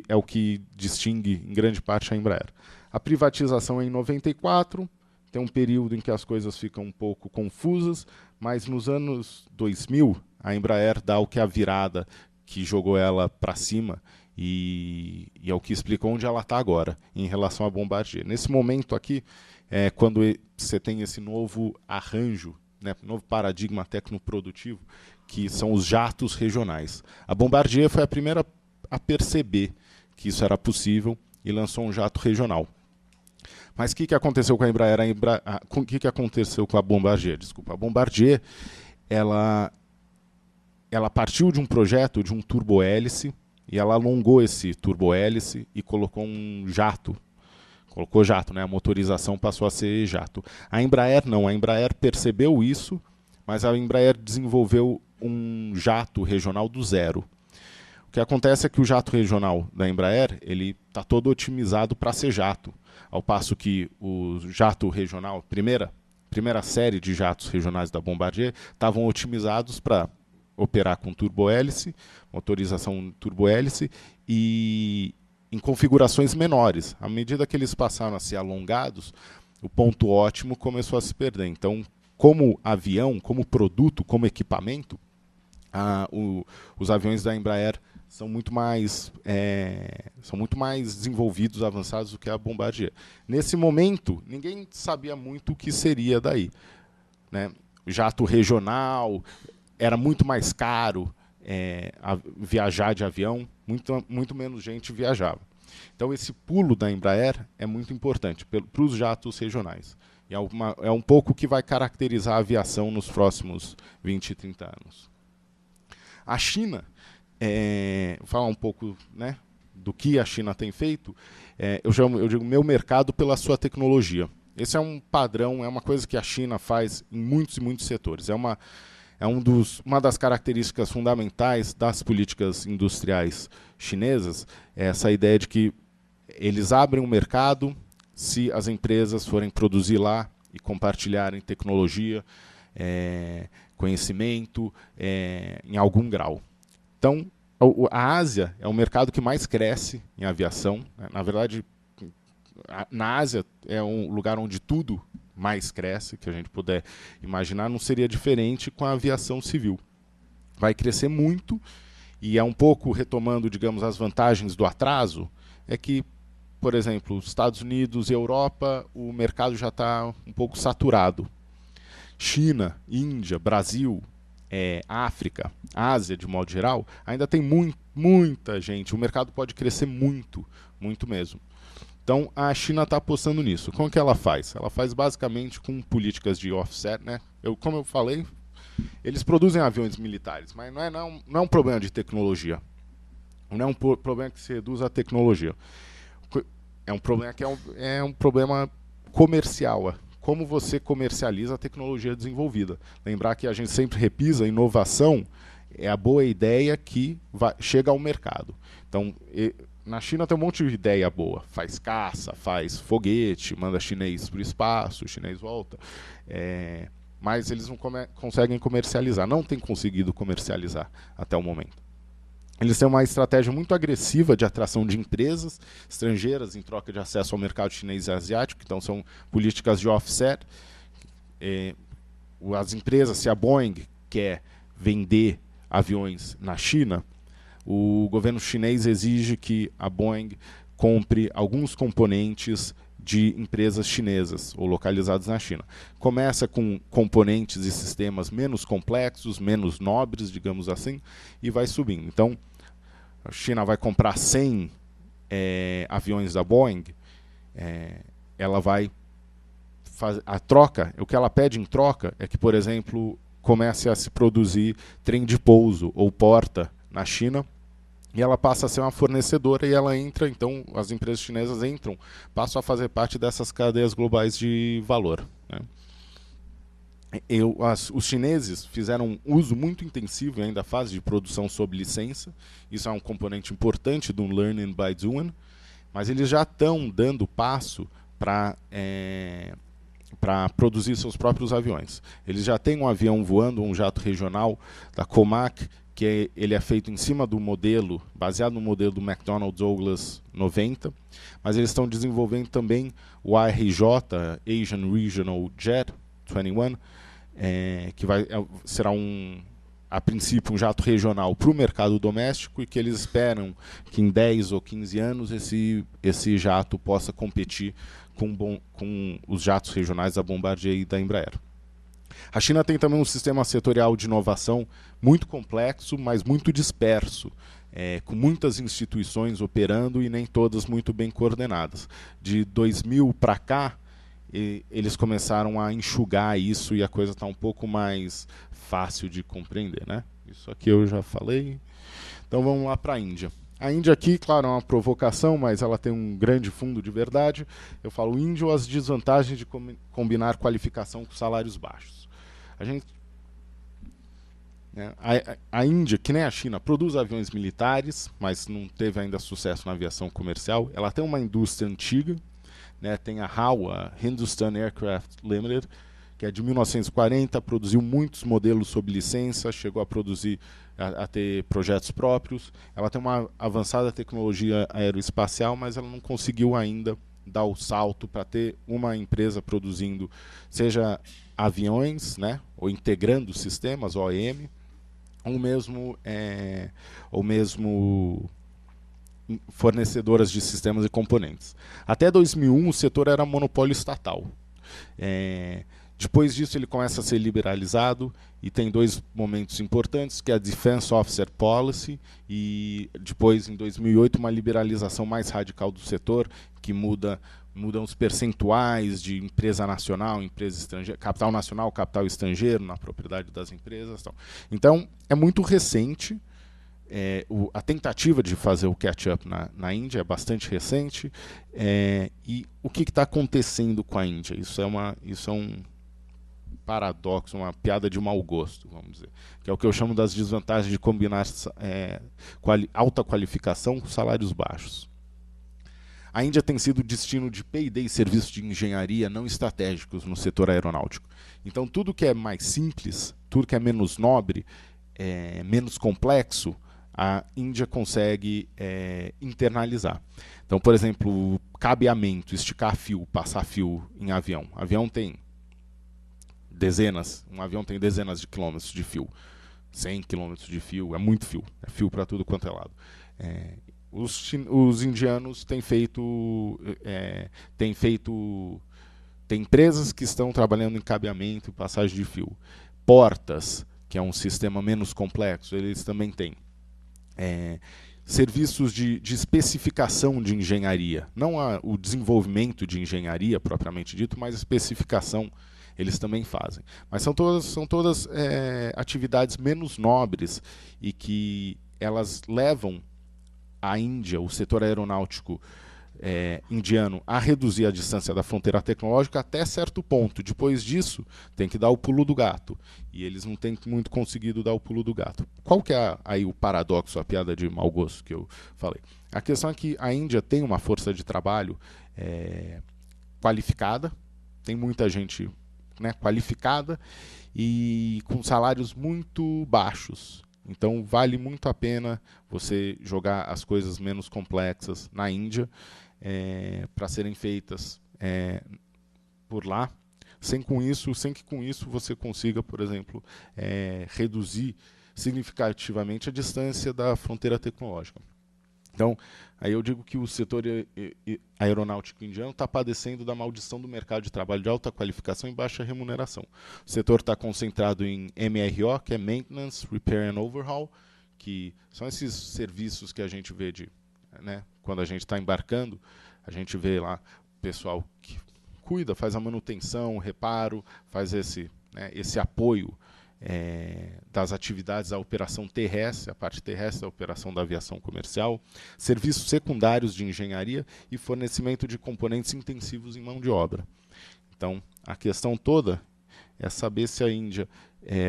é o que distingue em grande parte a Embraer. A privatização é em 94, tem um período em que as coisas ficam um pouco confusas, mas nos anos 2000 a Embraer dá o que é a virada que jogou ela para cima e é o que explica onde ela está agora em relação à Bombardier. Nesse momento aqui, quando você tem esse novo arranjo, né, novo paradigma tecnoprodutivo, que são os jatos regionais. A Bombardier foi a primeira a perceber que isso era possível e lançou um jato regional. Mas o que aconteceu com a Embraer? O que aconteceu com a Bombardier? Desculpa, a Bombardier ela partiu de um projeto de um turbohélice e ela alongou esse turbohélice e colocou um jato. Colocou jato, né? A motorização passou a ser jato. A Embraer não, a Embraer percebeu isso, mas a Embraer desenvolveu um jato regional do zero. O que acontece é que o jato regional da Embraer ele está todo otimizado para ser jato, ao passo que o jato regional, primeira série de jatos regionais da Bombardier, estavam otimizados para operar com turbohélice, motorização turbohélice e em configurações menores. À medida que eles passaram a ser alongados, o ponto ótimo começou a se perder. Então, como avião, como produto, como equipamento, os aviões da Embraer são muito mais desenvolvidos, avançados do que a Bombardier. Nesse momento, ninguém sabia muito o que seria daí, né? Jato regional, era muito mais caro viajar de avião, muito menos gente viajava. Então, esse pulo da Embraer é muito importante para os jatos regionais. E é um pouco o que vai caracterizar a aviação nos próximos 20, 30 anos. A China, vou falar um pouco, né, do que a China tem feito. Eu digo meu mercado pela sua tecnologia. Esse é um padrão, é uma coisa que a China faz em muitos e muitos setores. Uma das características fundamentais das políticas industriais chinesas é essa ideia de que eles abrem um mercado se as empresas forem produzir lá e compartilharem tecnologia, conhecimento em algum grau. Então, a Ásia é o mercado que mais cresce em aviação. Na verdade, na Ásia é um lugar onde tudo mais cresce, que a gente puder imaginar, não seria diferente com a aviação civil. Vai crescer muito e é um pouco retomando, digamos, as vantagens do atraso, é que, por exemplo, Estados Unidos e Europa, o mercado já está um pouco saturado. China, Índia, Brasil, África, Ásia, de modo geral, ainda tem muita gente. O mercado pode crescer muito, muito mesmo. Então, a China está apostando nisso. Como que ela faz? Ela faz basicamente com políticas de offset, né? Como eu falei, eles produzem aviões militares, mas não é um problema de tecnologia. Não é um problema que se reduz à tecnologia. É um problema que é um problema comercial. Como você comercializa a tecnologia desenvolvida. Lembrar que a gente sempre repisa, inovação é a boa ideia que chega ao mercado. Então, na China tem um monte de ideia boa. Faz caça, faz foguete, manda chinês para o espaço, o chinês volta. Mas eles não conseguem comercializar. Não têm conseguido comercializar até o momento. Eles têm uma estratégia muito agressiva de atração de empresas estrangeiras em troca de acesso ao mercado chinês e asiático. Então, são políticas de offset. As empresas, se a Boeing quer vender aviões na China, o governo chinês exige que a Boeing compre alguns componentes de empresas chinesas ou localizadas na China. Começa com componentes e sistemas menos complexos, menos nobres, digamos assim, e vai subindo. Então, a China vai comprar 100 aviões da Boeing, ela vai fazer a troca. O que ela pede em troca é que, por exemplo, comece a se produzir trem de pouso ou porta na China, e ela passa a ser uma fornecedora e ela entra, então as empresas chinesas passam a fazer parte dessas cadeias globais de valor, né? Os chineses fizeram um uso muito intensivo ainda da fase de produção sob licença. Isso é um componente importante do learning by doing, mas eles já estão dando passo para produzir seus próprios aviões. Eles já têm um avião voando, um jato regional da Comac, ele é feito em cima do modelo, baseado no modelo do McDonnell Douglas 90, mas eles estão desenvolvendo também o ARJ, Asian Regional Jet 21, que será a princípio um jato regional para o mercado doméstico e que eles esperam que em 10 ou 15 anos esse jato possa competir com os jatos regionais da Bombardier e da Embraer. A China tem também um sistema setorial de inovação muito complexo, mas muito disperso, com muitas instituições operando e nem todas muito bem coordenadas. De 2000 para cá, eles começaram a enxugar isso e a coisa está um pouco mais fácil de compreender, né? Isso aqui eu já falei. Então vamos lá para a Índia. A Índia aqui, claro, é uma provocação, mas ela tem um grande fundo de verdade. Eu falo índio, as desvantagens de combinar qualificação com salários baixos. A Índia, que nem a China, produz aviões militares, mas não teve ainda sucesso na aviação comercial. Ela tem uma indústria antiga, né, tem a HAL, a Hindustan Aircraft Limited, que é de 1940, produziu muitos modelos sob licença, chegou a produzir, a ter projetos próprios. Ela tem uma avançada tecnologia aeroespacial, mas ela não conseguiu ainda dar o salto para ter uma empresa produzindo, seja aviões, né, ou integrando sistemas, OEM, ou mesmo fornecedoras de sistemas e componentes. Até 2001 o setor era monopólio estatal. Depois disso ele começa a ser liberalizado e tem dois momentos importantes, que é a Defense Officer Policy e depois, em 2008, uma liberalização mais radical do setor, que mudam os percentuais de empresa nacional, empresa estrangeira, capital nacional, capital estrangeiro, na propriedade das empresas. Então, é muito recente. A tentativa de fazer o catch-up na Índia é bastante recente. E o que está acontecendo com a Índia? Isso é um paradoxo, uma piada de mau gosto, vamos dizer, que é o que eu chamo das desvantagens de combinar alta qualificação com salários baixos. A Índia tem sido destino de P&D e serviços de engenharia não estratégicos no setor aeronáutico. Então, tudo que é mais simples, tudo que é menos nobre, menos complexo, a Índia consegue internalizar. Então, por exemplo, cabeamento, esticar fio, passar fio em avião. Avião tem um avião tem dezenas de quilômetros de fio, 100 quilômetros de fio, é muito fio, é fio para tudo quanto é lado. Os indianos têm empresas que estão trabalhando em cabeamento e passagem de fio. Portas, que é um sistema menos complexo, eles também têm. Serviços de especificação de engenharia, não o desenvolvimento de engenharia propriamente dito, mas especificação eles também fazem. Mas são todas atividades menos nobres e que elas levam a Índia, o setor aeronáutico indiano, a reduzir a distância da fronteira tecnológica até certo ponto. Depois disso, tem que dar o pulo do gato. E eles não têm muito conseguido dar o pulo do gato. Qual que é aí o paradoxo, a piada de mau gosto que eu falei? A questão é que a Índia tem uma força de trabalho qualificada, tem muita gente qualificada e com salários muito baixos. Então vale muito a pena você jogar as coisas menos complexas na Índia para serem feitas por lá, sem que com isso você consiga, por exemplo, reduzir significativamente a distância da fronteira tecnológica. Então, aí eu digo que o setor aeronáutico indiano está padecendo da maldição do mercado de trabalho de alta qualificação e baixa remuneração. O setor está concentrado em MRO, que é Maintenance, Repair and Overhaul, que são esses serviços que a gente vê quando a gente está embarcando, a gente vê lá o pessoal que cuida, faz a manutenção, o reparo, faz esse apoio das atividades da operação terrestre, a parte terrestre da operação da aviação comercial, serviços secundários de engenharia e fornecimento de componentes intensivos em mão de obra. Então, a questão toda é saber se a Índia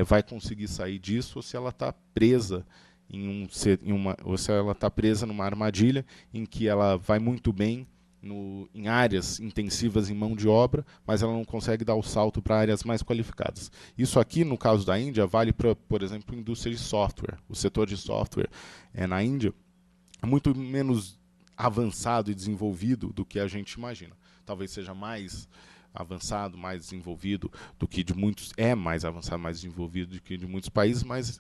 vai conseguir sair disso ou se ela está presa ou se ela está presa numa armadilha em que ela vai muito bem em áreas intensivas em mão de obra, mas ela não consegue dar o salto para áreas mais qualificadas. Isso aqui, no caso da Índia, vale para, por exemplo, a indústria de software. O setor de software na Índia é muito menos avançado e desenvolvido do que a gente imagina. Talvez seja mais avançado, mais desenvolvido do que de muitos, mais avançado, mais desenvolvido do que de muitos países, mas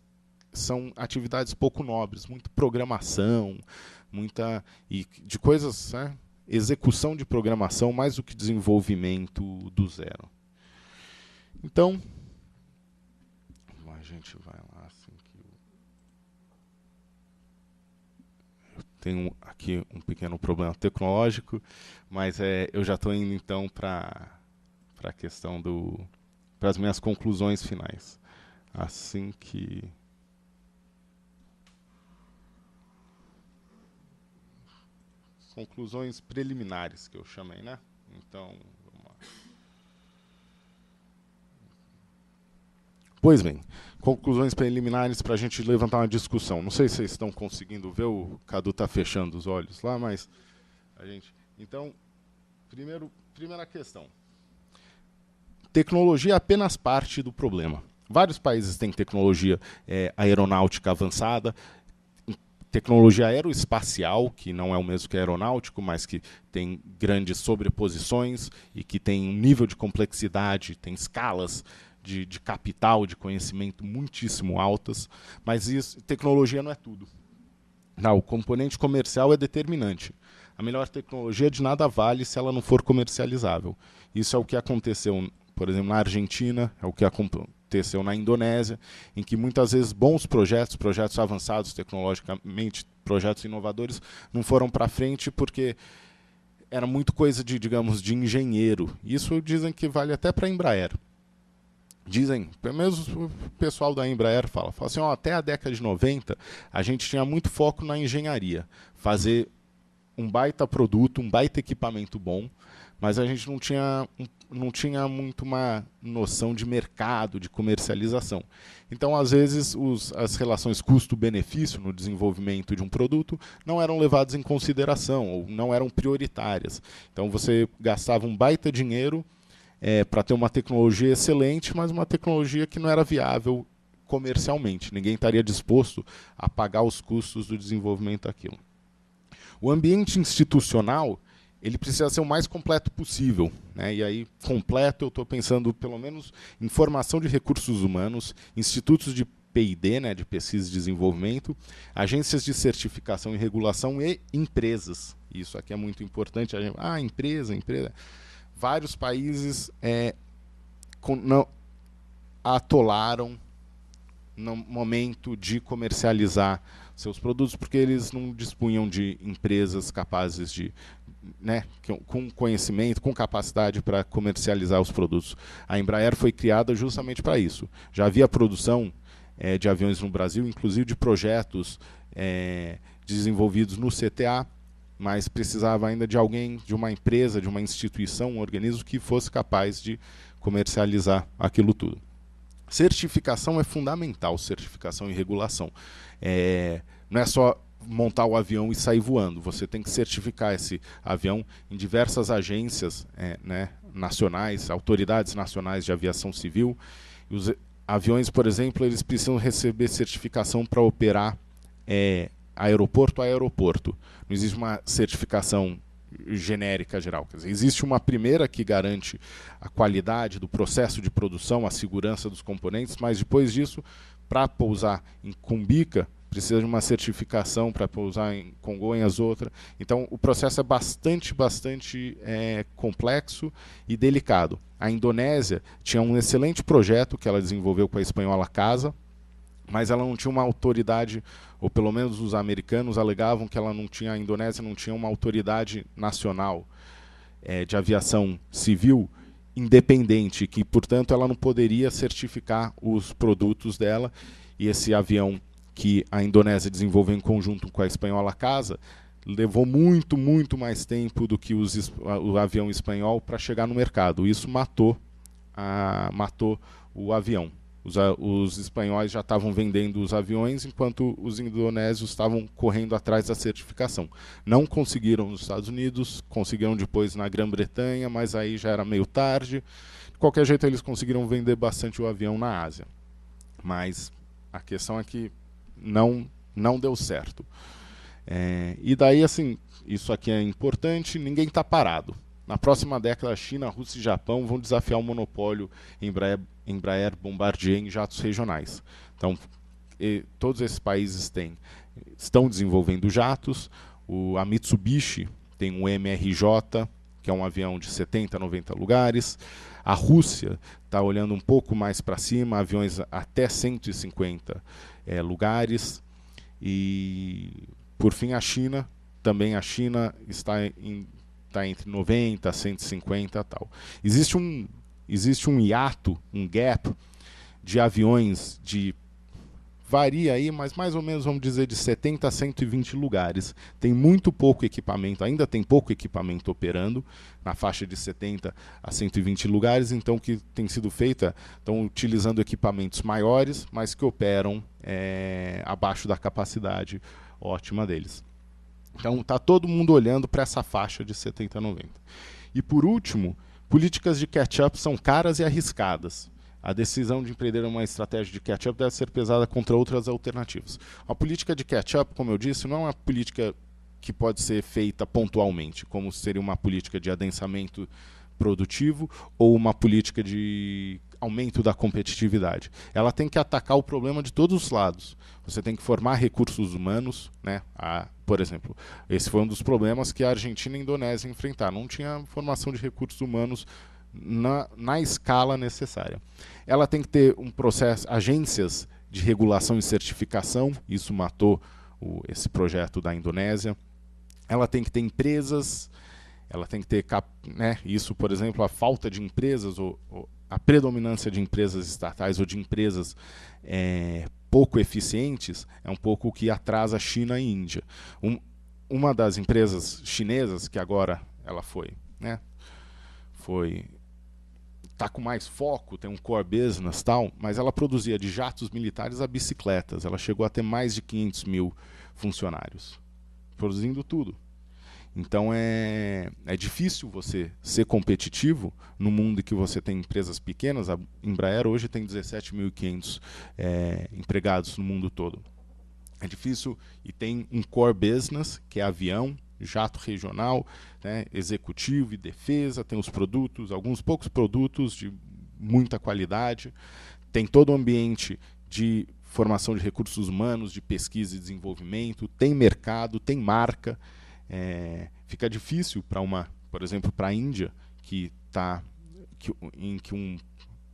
são atividades pouco nobres, muita programação, e de coisas, né, execução de programação mais do que desenvolvimento do zero. Então, a gente vai lá assim que eu tenho aqui um pequeno problema tecnológico, mas eu já estou indo então para a questão para as minhas conclusões finais. Assim que conclusões preliminares que eu chamei, né? Então, vamos lá. Pois bem, conclusões preliminares para a gente levantar uma discussão. Não sei se vocês estão conseguindo ver, o Cadu está fechando os olhos lá, mas a gente... Então, primeira questão. Tecnologia é apenas parte do problema. Vários países têm tecnologia aeronáutica avançada, tecnologia aeroespacial, que não é o mesmo que aeronáutico, mas que tem grandes sobreposições e que tem um nível de complexidade, tem escalas de capital, de conhecimento muitíssimo altas, mas tecnologia não é tudo. Não, o componente comercial é determinante. A melhor tecnologia de nada vale se ela não for comercializável. Isso é o que aconteceu, por exemplo, na Argentina, é o que aconteceu na Indonésia, em que muitas vezes bons projetos avançados tecnologicamente, projetos inovadores, não foram para frente porque era muito coisa digamos, de engenheiro. Isso dizem que vale até para a Embraer. Dizem, pelo menos o pessoal da Embraer fala assim, até a década de 90 a gente tinha muito foco na engenharia, fazer um baita produto, um baita equipamento bom, mas a gente não tinha muito uma noção de mercado, de comercialização. Então, às vezes, as relações custo-benefício no desenvolvimento de um produto não eram levadas em consideração, ou não eram prioritárias. Então, você gastava um baita dinheiro para ter uma tecnologia excelente, mas uma tecnologia que não era viável comercialmente. Ninguém estaria disposto a pagar os custos do desenvolvimento daquilo. O ambiente institucional ele precisa ser o mais completo possível, né? E aí, completo, eu estou pensando, pelo menos, em formação de recursos humanos, institutos de P&D, né, de pesquisa e desenvolvimento, agências de certificação e regulação e empresas. Isso aqui é muito importante. Empresa. Vários países atolaram no momento de comercializar seus produtos, porque eles não dispunham de empresas capazes de, com conhecimento, com capacidade para comercializar os produtos. A Embraer foi criada justamente para isso. Já havia produção de aviões no Brasil, inclusive de projetos desenvolvidos no CTA, mas precisava ainda de alguém, de uma empresa, de uma instituição, um organismo que fosse capaz de comercializar aquilo tudo. Certificação é fundamental, certificação e regulação. Não é só montar o avião e sair voando. Você tem que certificar esse avião em diversas agências nacionais, autoridades nacionais de aviação civil. Os aviões, por exemplo, eles precisam receber certificação para operar aeroporto a aeroporto. Não existe uma certificação genérica geral. Quer dizer, existe uma primeira que garante a qualidade do processo de produção, a segurança dos componentes, mas depois disso, para pousar em Cumbica, precisa de uma certificação para pousar em Congonhas, outra. Então, o processo é bastante complexo e delicado. A Indonésia tinha um excelente projeto que ela desenvolveu com a espanhola CASA, mas ela não tinha uma autoridade, ou pelo menos os americanos alegavam que a Indonésia não tinha uma autoridade nacional de aviação civil independente, que, portanto, ela não poderia certificar os produtos dela, e esse avião que a Indonésia desenvolveu em conjunto com a espanhola CASA levou muito mais tempo do que o avião espanhol para chegar no mercado. Isso matou o avião. Os espanhóis já estavam vendendo os aviões, enquanto os indonésios estavam correndo atrás da certificação. Não conseguiram nos Estados Unidos, conseguiram depois na Grã-Bretanha, mas aí já era meio tarde. De qualquer jeito, eles conseguiram vender bastante o avião na Ásia. Mas a questão é que não deu certo. E daí, assim, isso aqui é importante, ninguém está parado. Na próxima década, a China, a Rússia e o Japão vão desafiar o monopólio Embraer Bombardier em jatos regionais. Então, todos esses países estão desenvolvendo jatos. A Mitsubishi tem um MRJ, que é um avião de 70 a 90 lugares. A Rússia está olhando um pouco mais para cima, aviões até 150 lugares. E, por fim, a China. Também a China está entre 90 a 150 e tal. Existe um hiato, um gap de aviões varia aí, mas mais ou menos, vamos dizer, de 70 a 120 lugares. Tem muito pouco equipamento, ainda tem pouco equipamento operando na faixa de 70 a 120 lugares, então o que tem sido feito estão utilizando equipamentos maiores, mas que operam abaixo da capacidade ótima deles. Então está todo mundo olhando para essa faixa de 70 a 90. E por último, políticas de catch-up são caras e arriscadas. A decisão de empreender uma estratégia de catch-up deve ser pesada contra outras alternativas. A política de catch-up, como eu disse, não é uma política que pode ser feita pontualmente, como seria uma política de adensamento produtivo ou uma política de aumento da competitividade. Ela tem que atacar o problema de todos os lados. Você tem que formar recursos humanos, né? Por exemplo, esse foi um dos problemas que a Argentina e a Indonésia enfrentaram. Não tinha formação de recursos humanos na escala necessária. Ela tem que ter um processo, agências de regulação e certificação, isso matou esse projeto da Indonésia. Ela tem que ter empresas, ela tem que ter, isso, por exemplo, a falta de empresas, ou a predominância de empresas estatais ou de empresas pouco eficientes, é um pouco o que atrasa a China e a Índia. Uma das empresas chinesas, que agora ela está com mais foco, tem um core business tal, mas ela produzia de jatos militares a bicicletas. Ela chegou a ter mais de 500 mil funcionários, produzindo tudo. Então é difícil você ser competitivo no mundo em que você tem empresas pequenas. A Embraer hoje tem 17.500 empregados no mundo todo. É difícil, e tem um core business, que é avião, jato regional, executivo e defesa, tem os produtos, alguns poucos produtos de muita qualidade, tem todo o ambiente de formação de recursos humanos, de pesquisa e desenvolvimento, tem mercado, tem marca. Fica difícil por exemplo, para a Índia, em que um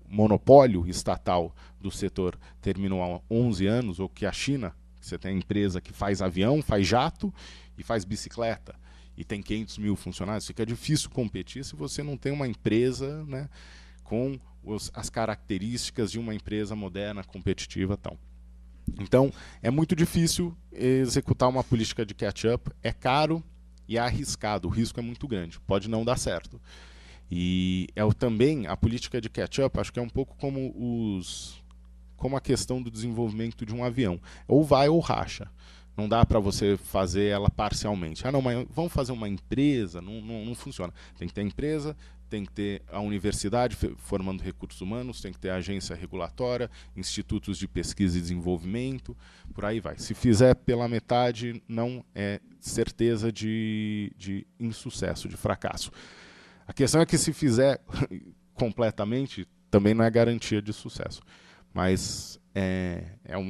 monopólio estatal do setor terminou há 11 anos, ou que a China, você tem a empresa que faz avião, faz jato e faz bicicleta, e tem 500 mil funcionários. Fica difícil competir se você não tem uma empresa, com as características de uma empresa moderna, competitiva e tal. Então, é muito difícil executar uma política de catch-up, é caro e é arriscado, o risco é muito grande, pode não dar certo. E também a política de catch-up, acho que é um pouco como a questão do desenvolvimento de um avião. Ou vai ou racha. Não dá para você fazer ela parcialmente. Não, mas vamos fazer uma empresa? Não funciona. Tem que ter a empresa, tem que ter a universidade formando recursos humanos, tem que ter a agência regulatória, institutos de pesquisa e desenvolvimento, por aí vai. Se fizer pela metade, não é certeza de insucesso, de fracasso. A questão é que se fizer completamente, também não é garantia de sucesso. Mas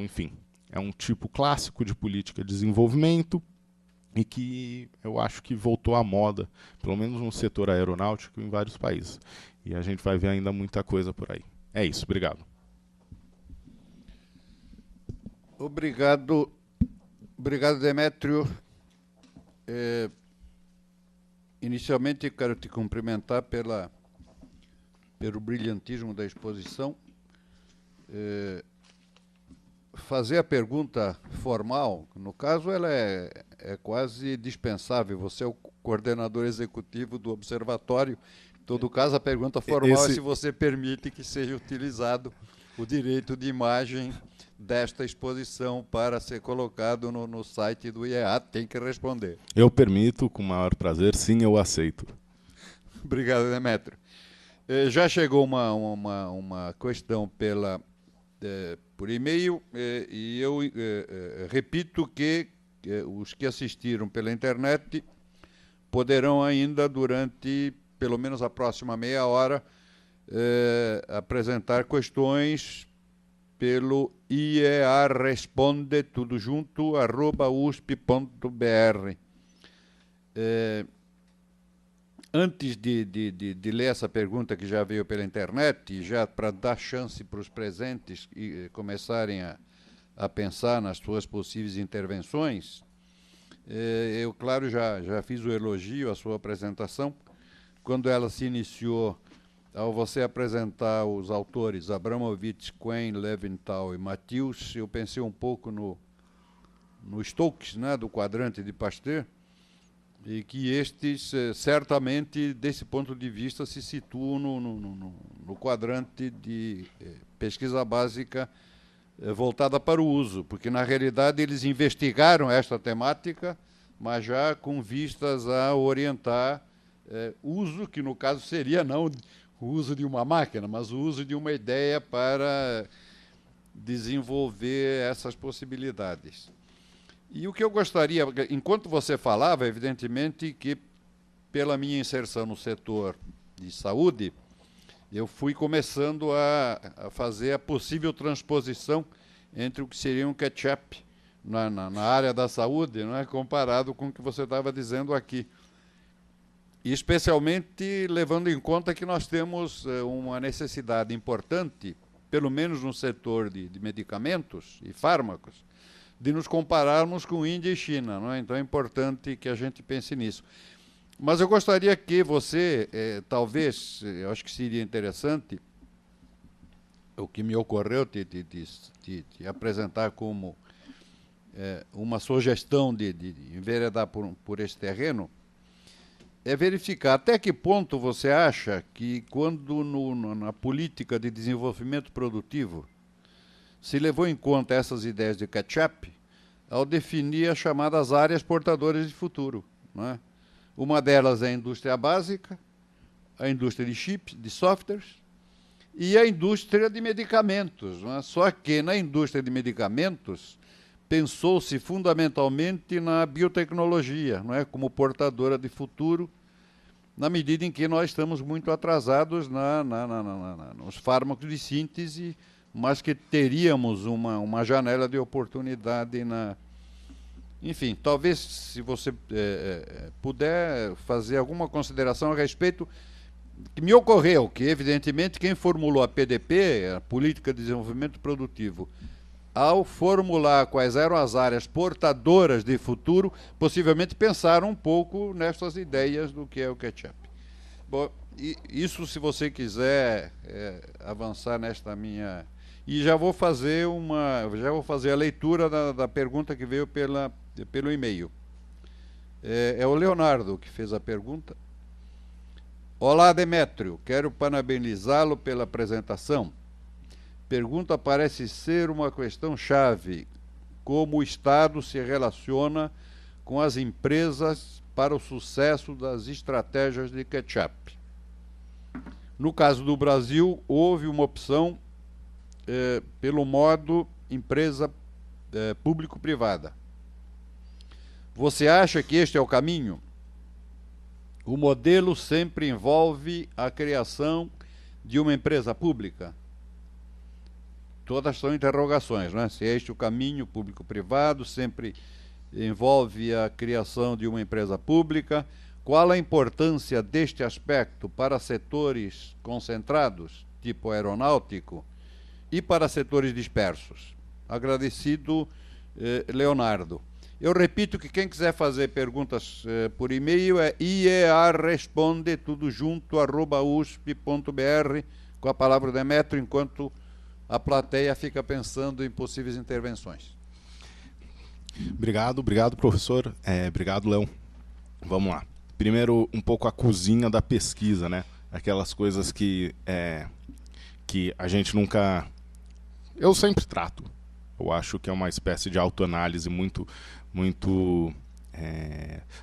enfim, é um tipo clássico de política de desenvolvimento e que eu acho que voltou à moda, pelo menos no setor aeronáutico, em vários países. E a gente vai ver ainda muita coisa por aí. É isso, obrigado. Obrigado, Demétrio. Inicialmente, eu quero te cumprimentar pelo brilhantismo da exposição. Fazer a pergunta formal, no caso, ela é quase dispensável. Você é o coordenador executivo do observatório. Em todo caso, a pergunta formal é se você permite que seja utilizado o direito de imagem desta exposição para ser colocado no site do IEA. Tem que responder. Eu permito, com o maior prazer, sim, eu aceito. Obrigado, Demétrio. Já chegou uma questão por e-mail e eu repito que os que assistiram pela internet poderão ainda, durante pelo menos a próxima meia hora, apresentar questões pelo iearesponde, tudo junto, @usp.br. Antes de ler essa pergunta que já veio pela internet, e já para dar chance para os presentes começarem a pensar nas suas possíveis intervenções, eu, claro, já fiz o elogio à sua apresentação. Quando ela se iniciou, ao você apresentar os autores Abramovich, Quain, Levinthal e Matthews, eu pensei um pouco no Stokes, né, do quadrante de Pasteur, e que estes, certamente, desse ponto de vista, se situam no quadrante de pesquisa básica voltada para o uso, porque, na realidade, eles investigaram esta temática, mas já com vistas a orientar uso, que no caso seria não o uso de uma máquina, mas o uso de uma ideia para desenvolver essas possibilidades. E o que eu gostaria, enquanto você falava, evidentemente que, pela minha inserção no setor de saúde, eu fui começando a fazer a possível transposição entre o que seria um catch-up na área da saúde, não é, comparado com o que você estava dizendo aqui. E especialmente levando em conta que nós temos uma necessidade importante, pelo menos no setor de medicamentos e fármacos, de nos compararmos com Índia e China, não é? Então é importante que a gente pense nisso. Mas eu gostaria que você, talvez, eu acho que seria interessante, o que me ocorreu te apresentar como uma sugestão de enveredar por esse terreno, é verificar até que ponto você acha que, quando na política de desenvolvimento produtivo se levou em conta essas ideias de catch-up ao definir as chamadas áreas portadoras de futuro, não é? Uma delas é a indústria básica, a indústria de chips, de softwares, e a indústria de medicamentos, não é? Só que na indústria de medicamentos pensou-se fundamentalmente na biotecnologia, não é, como portadora de futuro, na medida em que nós estamos muito atrasados nos fármacos de síntese, mas que teríamos uma janela de oportunidade Enfim, talvez, se você puder fazer alguma consideração a respeito, que me ocorreu, que evidentemente quem formulou a PDP, a Política de Desenvolvimento Produtivo, ao formular quais eram as áreas portadoras de futuro, possivelmente pensaram um pouco nessas ideias do que é o catch-up. Bom, isso, se você quiser avançar nesta minha... E já vou fazer a leitura da pergunta que veio pelo e-mail. É o Leonardo que fez a pergunta. Olá, Demétrio, quero parabenizá-lo pela apresentação. Pergunta parece ser uma questão chave: como o Estado se relaciona com as empresas para o sucesso das estratégias de catch-up. No caso do Brasil, houve uma opção pelo modo empresa público-privada. Você acha que este é o caminho? O modelo sempre envolve a criação de uma empresa pública? Todas são interrogações, né? Se este é o caminho público-privado, sempre envolve a criação de uma empresa pública. Qual a importância deste aspecto para setores concentrados, tipo aeronáutico, e para setores dispersos? Agradecido, Leonardo. Eu repito que quem quiser fazer perguntas por e-mail é iearesponde, tudo junto, @usp.br, com a palavra Demétrio, enquanto a plateia fica pensando em possíveis intervenções. Obrigado, professor. Obrigado, Léo. Vamos lá. Primeiro, um pouco a cozinha da pesquisa, né? Aquelas coisas que a gente nunca eu sempre trato. Eu acho que é uma espécie de autoanálise muito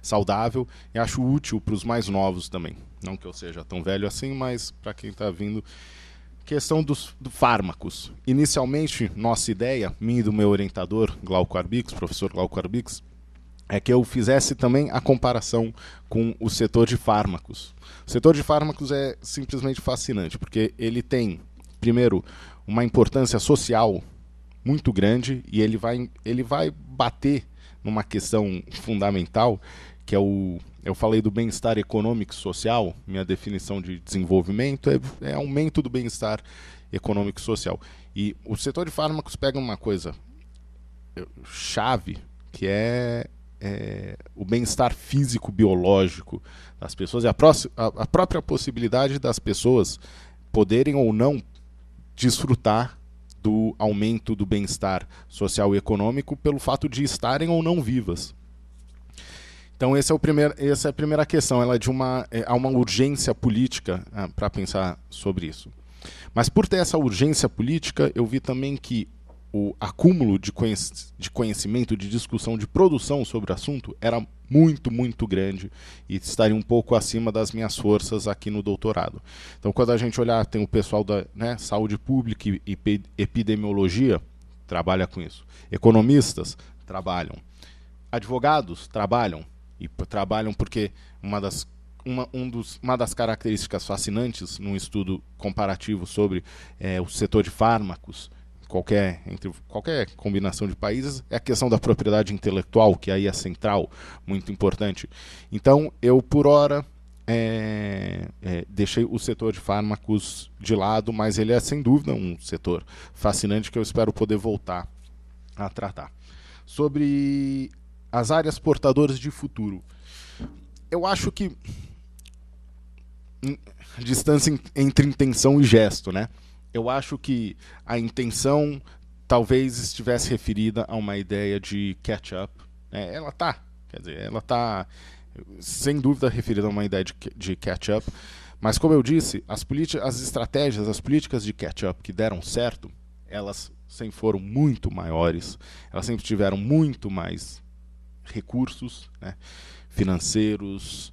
saudável e acho útil para os mais novos também. Não que eu seja tão velho assim, mas para quem está vindo. Questão dos fármacos. Inicialmente, nossa ideia, minha e do meu orientador, Glauco Arbix, professor Glauco Arbix, é que eu fizesse também a comparação com o setor de fármacos. O setor de fármacos é simplesmente fascinante, porque ele tem, primeiro, uma importância social muito grande e ele vai bater numa questão fundamental, que é eu falei do bem-estar econômico e social, minha definição de desenvolvimento é aumento do bem-estar econômico e social. E o setor de fármacos pega uma coisa chave, que é o bem-estar físico-biológico das pessoas e a própria possibilidade das pessoas poderem ou não desfrutar do aumento do bem-estar social e econômico pelo fato de estarem ou não vivas. Então essa é a primeira questão, ela é há uma urgência política para pensar sobre isso. Mas por ter essa urgência política, eu vi também que o acúmulo de conhecimento, de discussão, de produção sobre o assunto era muito grande e estaria um pouco acima das minhas forças aqui no doutorado. Então quando a gente olhar, tem o pessoal da saúde pública e epidemiologia, trabalha com isso. Economistas trabalham. Advogados trabalham. E trabalham porque uma das características fascinantes num estudo comparativo sobre o setor de fármacos, entre qualquer combinação de países, é a questão da propriedade intelectual, que aí é central, muito importante. Então, eu, por hora, deixei o setor de fármacos de lado, mas ele é, sem dúvida, um setor fascinante que eu espero poder voltar a tratar. Sobre as áreas portadoras de futuro. Eu acho que distância entre intenção e gesto, né? Eu acho que a intenção talvez estivesse referida a uma ideia de catch-up. Ela está, sem dúvida, referida a uma ideia de catch-up. Mas, como eu disse, as políticas de catch-up que deram certo, elas sempre foram muito maiores, elas sempre tiveram muito mais recursos, né, financeiros,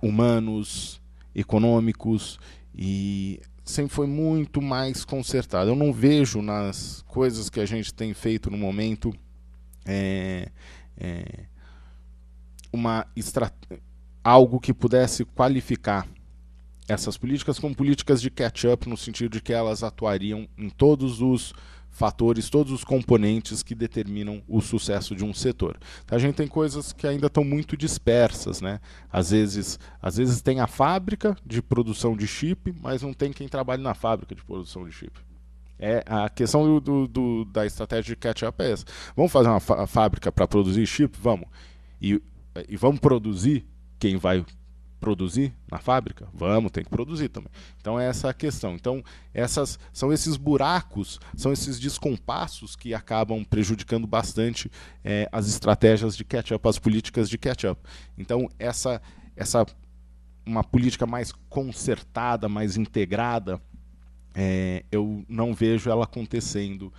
humanos, econômicos, e sempre foi muito mais concertado. Eu não vejo nas coisas que a gente tem feito no momento algo que pudesse qualificar essas políticas como políticas de catch-up, no sentido de que elas atuariam em todos os fatores, todos os componentes que determinam o sucesso de um setor. Então, a gente tem coisas que ainda estão muito dispersas, né? Às vezes tem a fábrica de produção de chip, mas não tem quem trabalhe na fábrica de produção de chip. A questão da estratégia de catch-up é essa. Vamos fazer uma fábrica para produzir chip? Vamos. E vamos produzir quem vai produzir na fábrica? Vamos, tem que produzir também. Então é essa a questão. Então são esses buracos, são esses descompassos que acabam prejudicando bastante as estratégias de catch-up, as políticas de catch-up. Então uma política mais concertada, mais integrada, eu não vejo ela acontecendo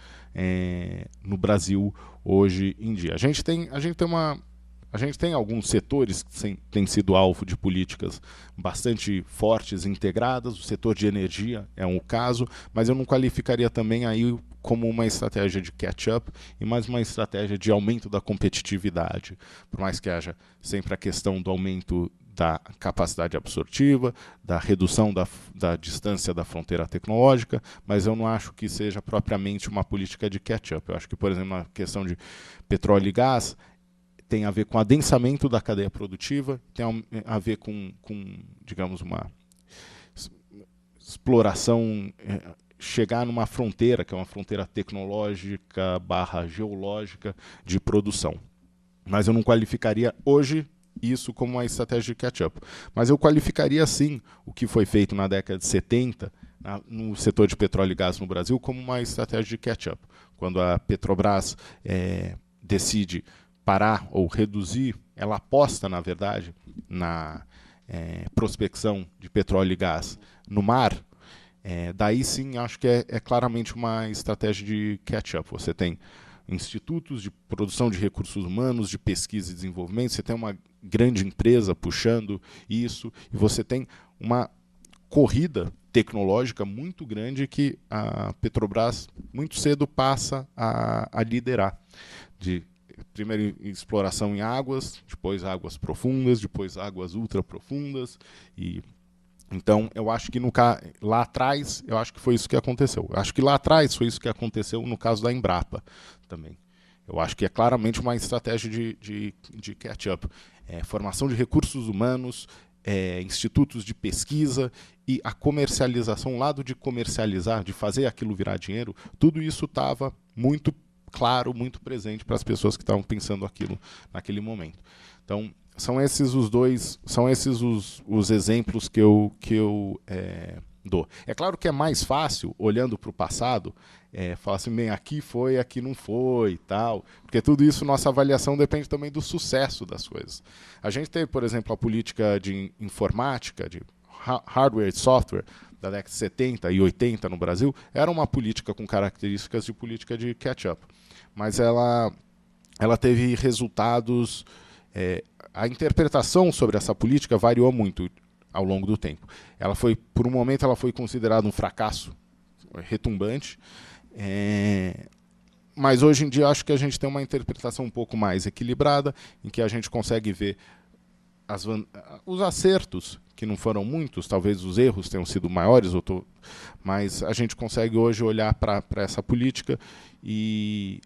no Brasil hoje em dia. A gente tem alguns setores que têm sido alvo de políticas bastante fortes e integradas. O setor de energia é um caso, mas eu não qualificaria também aí como uma estratégia de catch-up e mais uma estratégia de aumento da competitividade. Por mais que haja sempre a questão do aumento da capacidade absortiva, da redução da distância da fronteira tecnológica, mas eu não acho que seja propriamente uma política de catch-up. Eu acho que, por exemplo, a questão de petróleo e gás tem a ver com adensamento da cadeia produtiva, tem a ver com digamos, uma exploração, chegar numa fronteira, que é uma fronteira tecnológica / geológica de produção. Mas eu não qualificaria hoje isso como uma estratégia de catch-up. Mas eu qualificaria, sim, o que foi feito na década de 70 no setor de petróleo e gás no Brasil como uma estratégia de catch-up. Quando a Petrobras decide parar ou reduzir, ela aposta, na verdade, na prospecção de petróleo e gás no mar, Daí sim, acho que é claramente uma estratégia de catch-up. Você tem institutos de produção de recursos humanos, de pesquisa e desenvolvimento, você tem uma grande empresa puxando isso, e você tem uma corrida tecnológica muito grande que a Petrobras muito cedo passa a liderar. Primeiro exploração em águas, depois águas profundas, depois águas ultraprofundas. Então, eu acho que lá atrás, eu acho que foi isso que aconteceu. Eu acho que lá atrás foi isso que aconteceu no caso da Embrapa também. Eu acho que é claramente uma estratégia de catch-up. Formação de recursos humanos, institutos de pesquisa e a comercialização, o lado de comercializar, de fazer aquilo virar dinheiro, tudo isso estava muito claro, muito presente para as pessoas que estavam pensando aquilo naquele momento. Então, são esses os exemplos que eu dou. É claro que é mais fácil, olhando para o passado, falar assim, bem, aqui foi, aqui não foi e tal, porque tudo isso, nossa avaliação depende também do sucesso das coisas. A gente teve, por exemplo, a política de informática, de hardware e software, da década de 70 e 80 no Brasil, era uma política com características de política de catch-up. Mas ela teve resultados... a interpretação sobre essa política variou muito ao longo do tempo. Por um momento, ela foi considerada um fracasso retumbante, mas hoje em dia acho que a gente tem uma interpretação um pouco mais equilibrada, em que a gente consegue ver os acertos, que não foram muitos, talvez os erros tenham sido maiores, mas a gente consegue hoje olhar para essa política e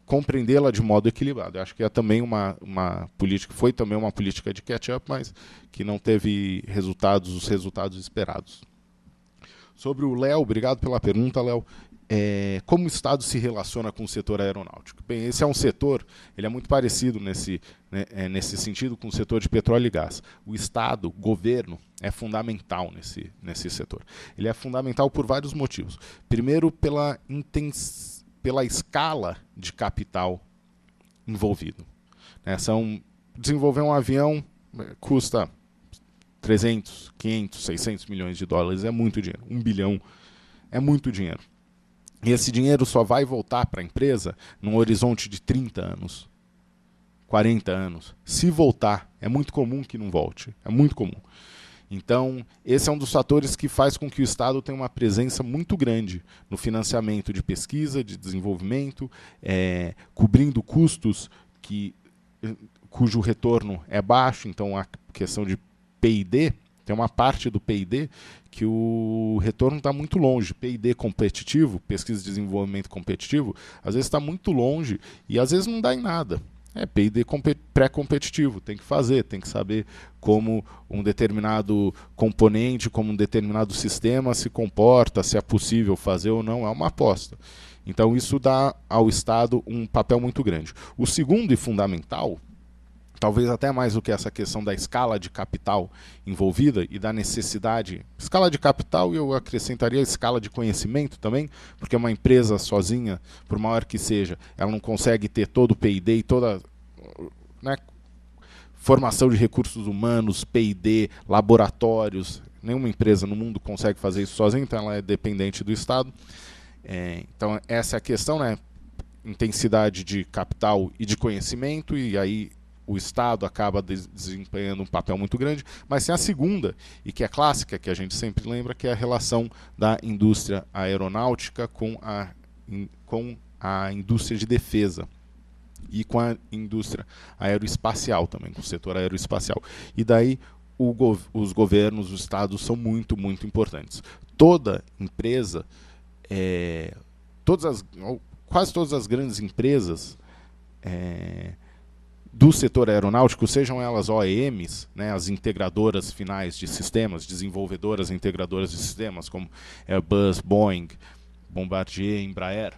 compreendê-la de modo equilibrado. Eu acho que é também uma política, foi também uma política de catch-up, mas que não teve os resultados esperados. Sobre o Léo, obrigado pela pergunta, Léo. Como o Estado se relaciona com o setor aeronáutico? Bem, esse é um setor, ele é muito parecido nesse sentido com o setor de petróleo e gás. O Estado, o governo, é fundamental nesse setor. Ele é fundamental por vários motivos. Primeiro, pela escala de capital envolvido. Desenvolver um avião custa 300, 500, 600 milhões de dólares, é muito dinheiro. 1 bilhão é muito dinheiro. E esse dinheiro só vai voltar para a empresa num horizonte de 30 anos, 40 anos. Se voltar, é muito comum que não volte. É muito comum. Então, esse é um dos fatores que faz com que o Estado tenha uma presença muito grande no financiamento de pesquisa, de desenvolvimento, cobrindo custos cujo retorno é baixo. Então, a questão de P&D, tem uma parte do P&D que o retorno está muito longe. P&D competitivo, pesquisa e desenvolvimento competitivo, às vezes está muito longe e às vezes não dá em nada. P&D pré-competitivo, tem que fazer, tem que saber como um determinado componente, como um determinado sistema se comporta, se é possível fazer ou não, é uma aposta. Então isso dá ao Estado um papel muito grande. O segundo e fundamental, talvez até mais do que essa questão da escala de capital envolvida e da necessidade, escala de capital, e eu acrescentaria a escala de conhecimento também, porque uma empresa sozinha, por maior que seja, ela não consegue ter todo o P&D e toda formação de recursos humanos, P&D, laboratórios. Nenhuma empresa no mundo consegue fazer isso sozinha, então ela é dependente do Estado. Então essa é a questão, intensidade de capital e de conhecimento, e aí o Estado acaba desempenhando um papel muito grande, mas tem a segunda, e que é clássica, que a gente sempre lembra, que é a relação da indústria aeronáutica com a indústria de defesa e com a indústria aeroespacial também, com o setor aeroespacial. E daí os governos, os Estados são muito, muito importantes. Toda empresa, quase todas as grandes empresas do setor aeronáutico, sejam elas OEMs, as integradoras finais de sistemas, desenvolvedoras integradoras de sistemas, como Airbus, Boeing, Bombardier, Embraer,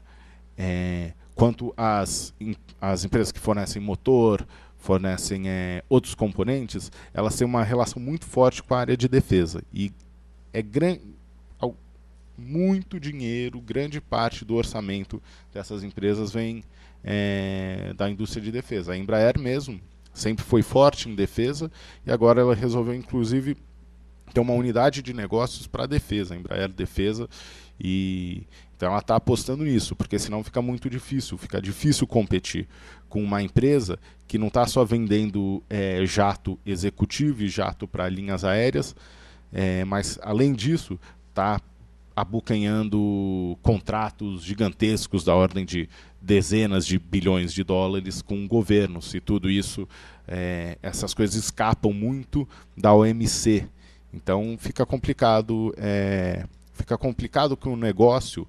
quanto as empresas que fornecem motor, fornecem outros componentes, elas têm uma relação muito forte com a área de defesa. E muito dinheiro, grande parte do orçamento dessas empresas vem da indústria de defesa. A Embraer mesmo sempre foi forte em defesa e agora ela resolveu, inclusive, tem uma unidade de negócios para a defesa, a Embraer Defesa, e então ela está apostando nisso, porque senão fica difícil competir com uma empresa que não está só vendendo jato executivo e jato para linhas aéreas, mas além disso está abocanhando contratos gigantescos da ordem de dezenas de bilhões de dólares com governos, e tudo isso, essas coisas escapam muito da OMC. Então fica complicado que o negócio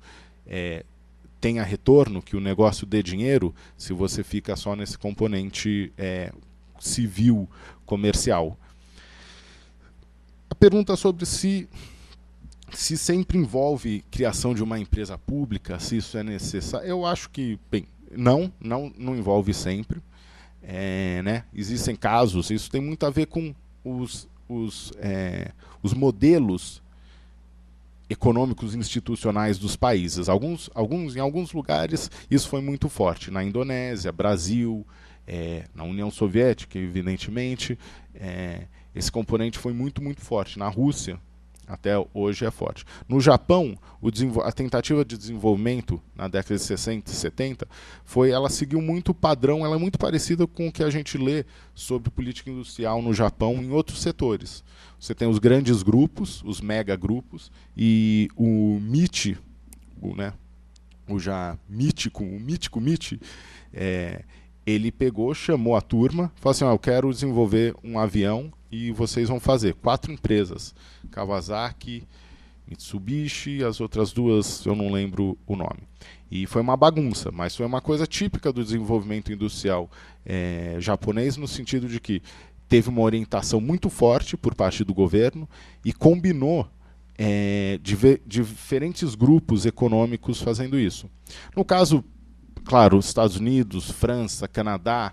tenha retorno, que o negócio dê dinheiro, se você fica só nesse componente civil, comercial. A pergunta sobre se sempre envolve criação de uma empresa pública, se isso é necessário, eu acho que, bem, não envolve sempre. Né? Existem casos, isso tem muito a ver com os modelos econômicos institucionais dos países. Em alguns lugares isso foi muito forte. Na Indonésia, Brasil, na União Soviética, evidentemente, esse componente foi muito forte. Na Rússia, até hoje é forte. No Japão, a tentativa de desenvolvimento na década de 60 e 70 ela seguiu muito o padrão, ela é muito parecida com o que a gente lê sobre política industrial no Japão em outros setores. Você tem os grandes grupos, os megagrupos, e o MIT, o mítico MIT, ele chamou a turma, falou assim: eu quero desenvolver um avião e vocês vão fazer 4 empresas, Kawasaki, Mitsubishi, as outras 2 eu não lembro o nome. E foi uma bagunça, mas foi uma coisa típica do desenvolvimento industrial japonês, no sentido de que teve uma orientação muito forte por parte do governo e combinou diferentes grupos econômicos fazendo isso. No caso, claro, Estados Unidos, França, Canadá,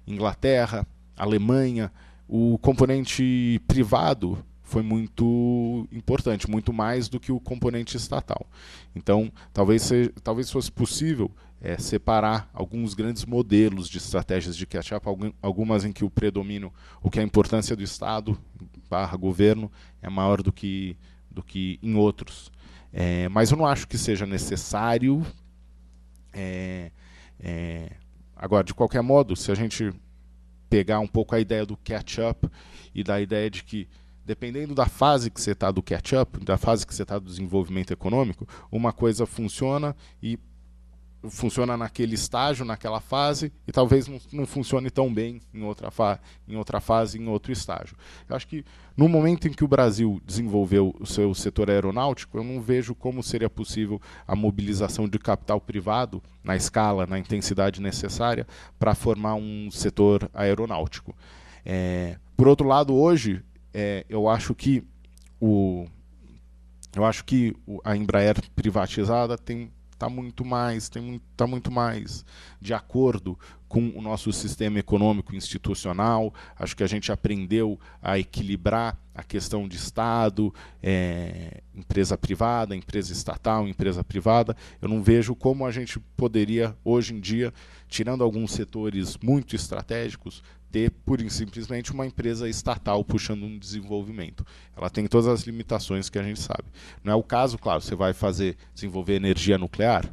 Inglaterra, Alemanha, o componente privado foi muito importante, muito mais do que o componente estatal. Então, talvez fosse possível separar alguns grandes modelos de estratégias de catch-up, algumas em que o predomínio, que a importância do Estado / governo é maior do que em outros. Mas eu não acho que seja necessário. Agora, de qualquer modo, se a gente pegar um pouco a ideia do catch-up e da ideia de que, dependendo da fase que você está do catch-up, da fase que você está do desenvolvimento econômico, uma coisa funciona e funciona naquele estágio, naquela fase, e talvez não funcione tão bem em outra fase, em outro estágio. Eu acho que no momento em que o Brasil desenvolveu o seu setor aeronáutico, eu não vejo como seria possível a mobilização de capital privado na escala, na intensidade necessária para formar um setor aeronáutico. Por outro lado, hoje, eu acho que a Embraer privatizada está muito mais de acordo com o nosso sistema econômico institucional. Acho que a gente aprendeu a equilibrar a questão de Estado, empresa privada, empresa estatal, empresa privada. Eu não vejo como a gente poderia, hoje em dia, tirando alguns setores muito estratégicos, ter pura e simplesmente uma empresa estatal puxando um desenvolvimento. Ela tem todas as limitações que a gente sabe. Não é o caso, claro, você vai desenvolver energia nuclear,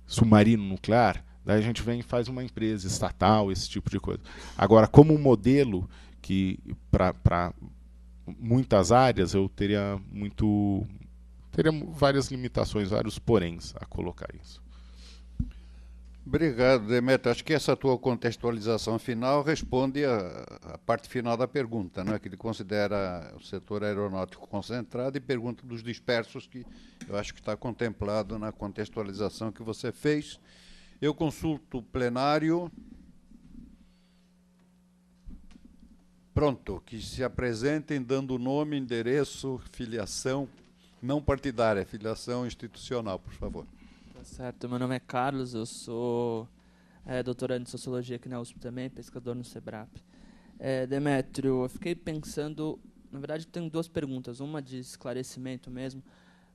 submarino nuclear, daí a gente vem e faz uma empresa estatal, esse tipo de coisa. Agora, como um modelo que para muitas áreas eu teria várias limitações, vários poréns a colocar isso. Obrigado, Demetrio. Acho que essa tua contextualização final responde a parte final da pergunta, né? Que ele considera o setor aeronáutico concentrado, e pergunta dos dispersos, que eu acho que está contemplado na contextualização que você fez. Eu consulto o plenário. Pronto, que se apresentem dando nome, endereço, filiação não partidária, filiação institucional, por favor. Certo, meu nome é Carlos, eu sou doutorando em Sociologia aqui na USP também, pesquisador no SEBRAP. Demetrio, eu fiquei pensando, na verdade tenho 2 perguntas, uma de esclarecimento mesmo.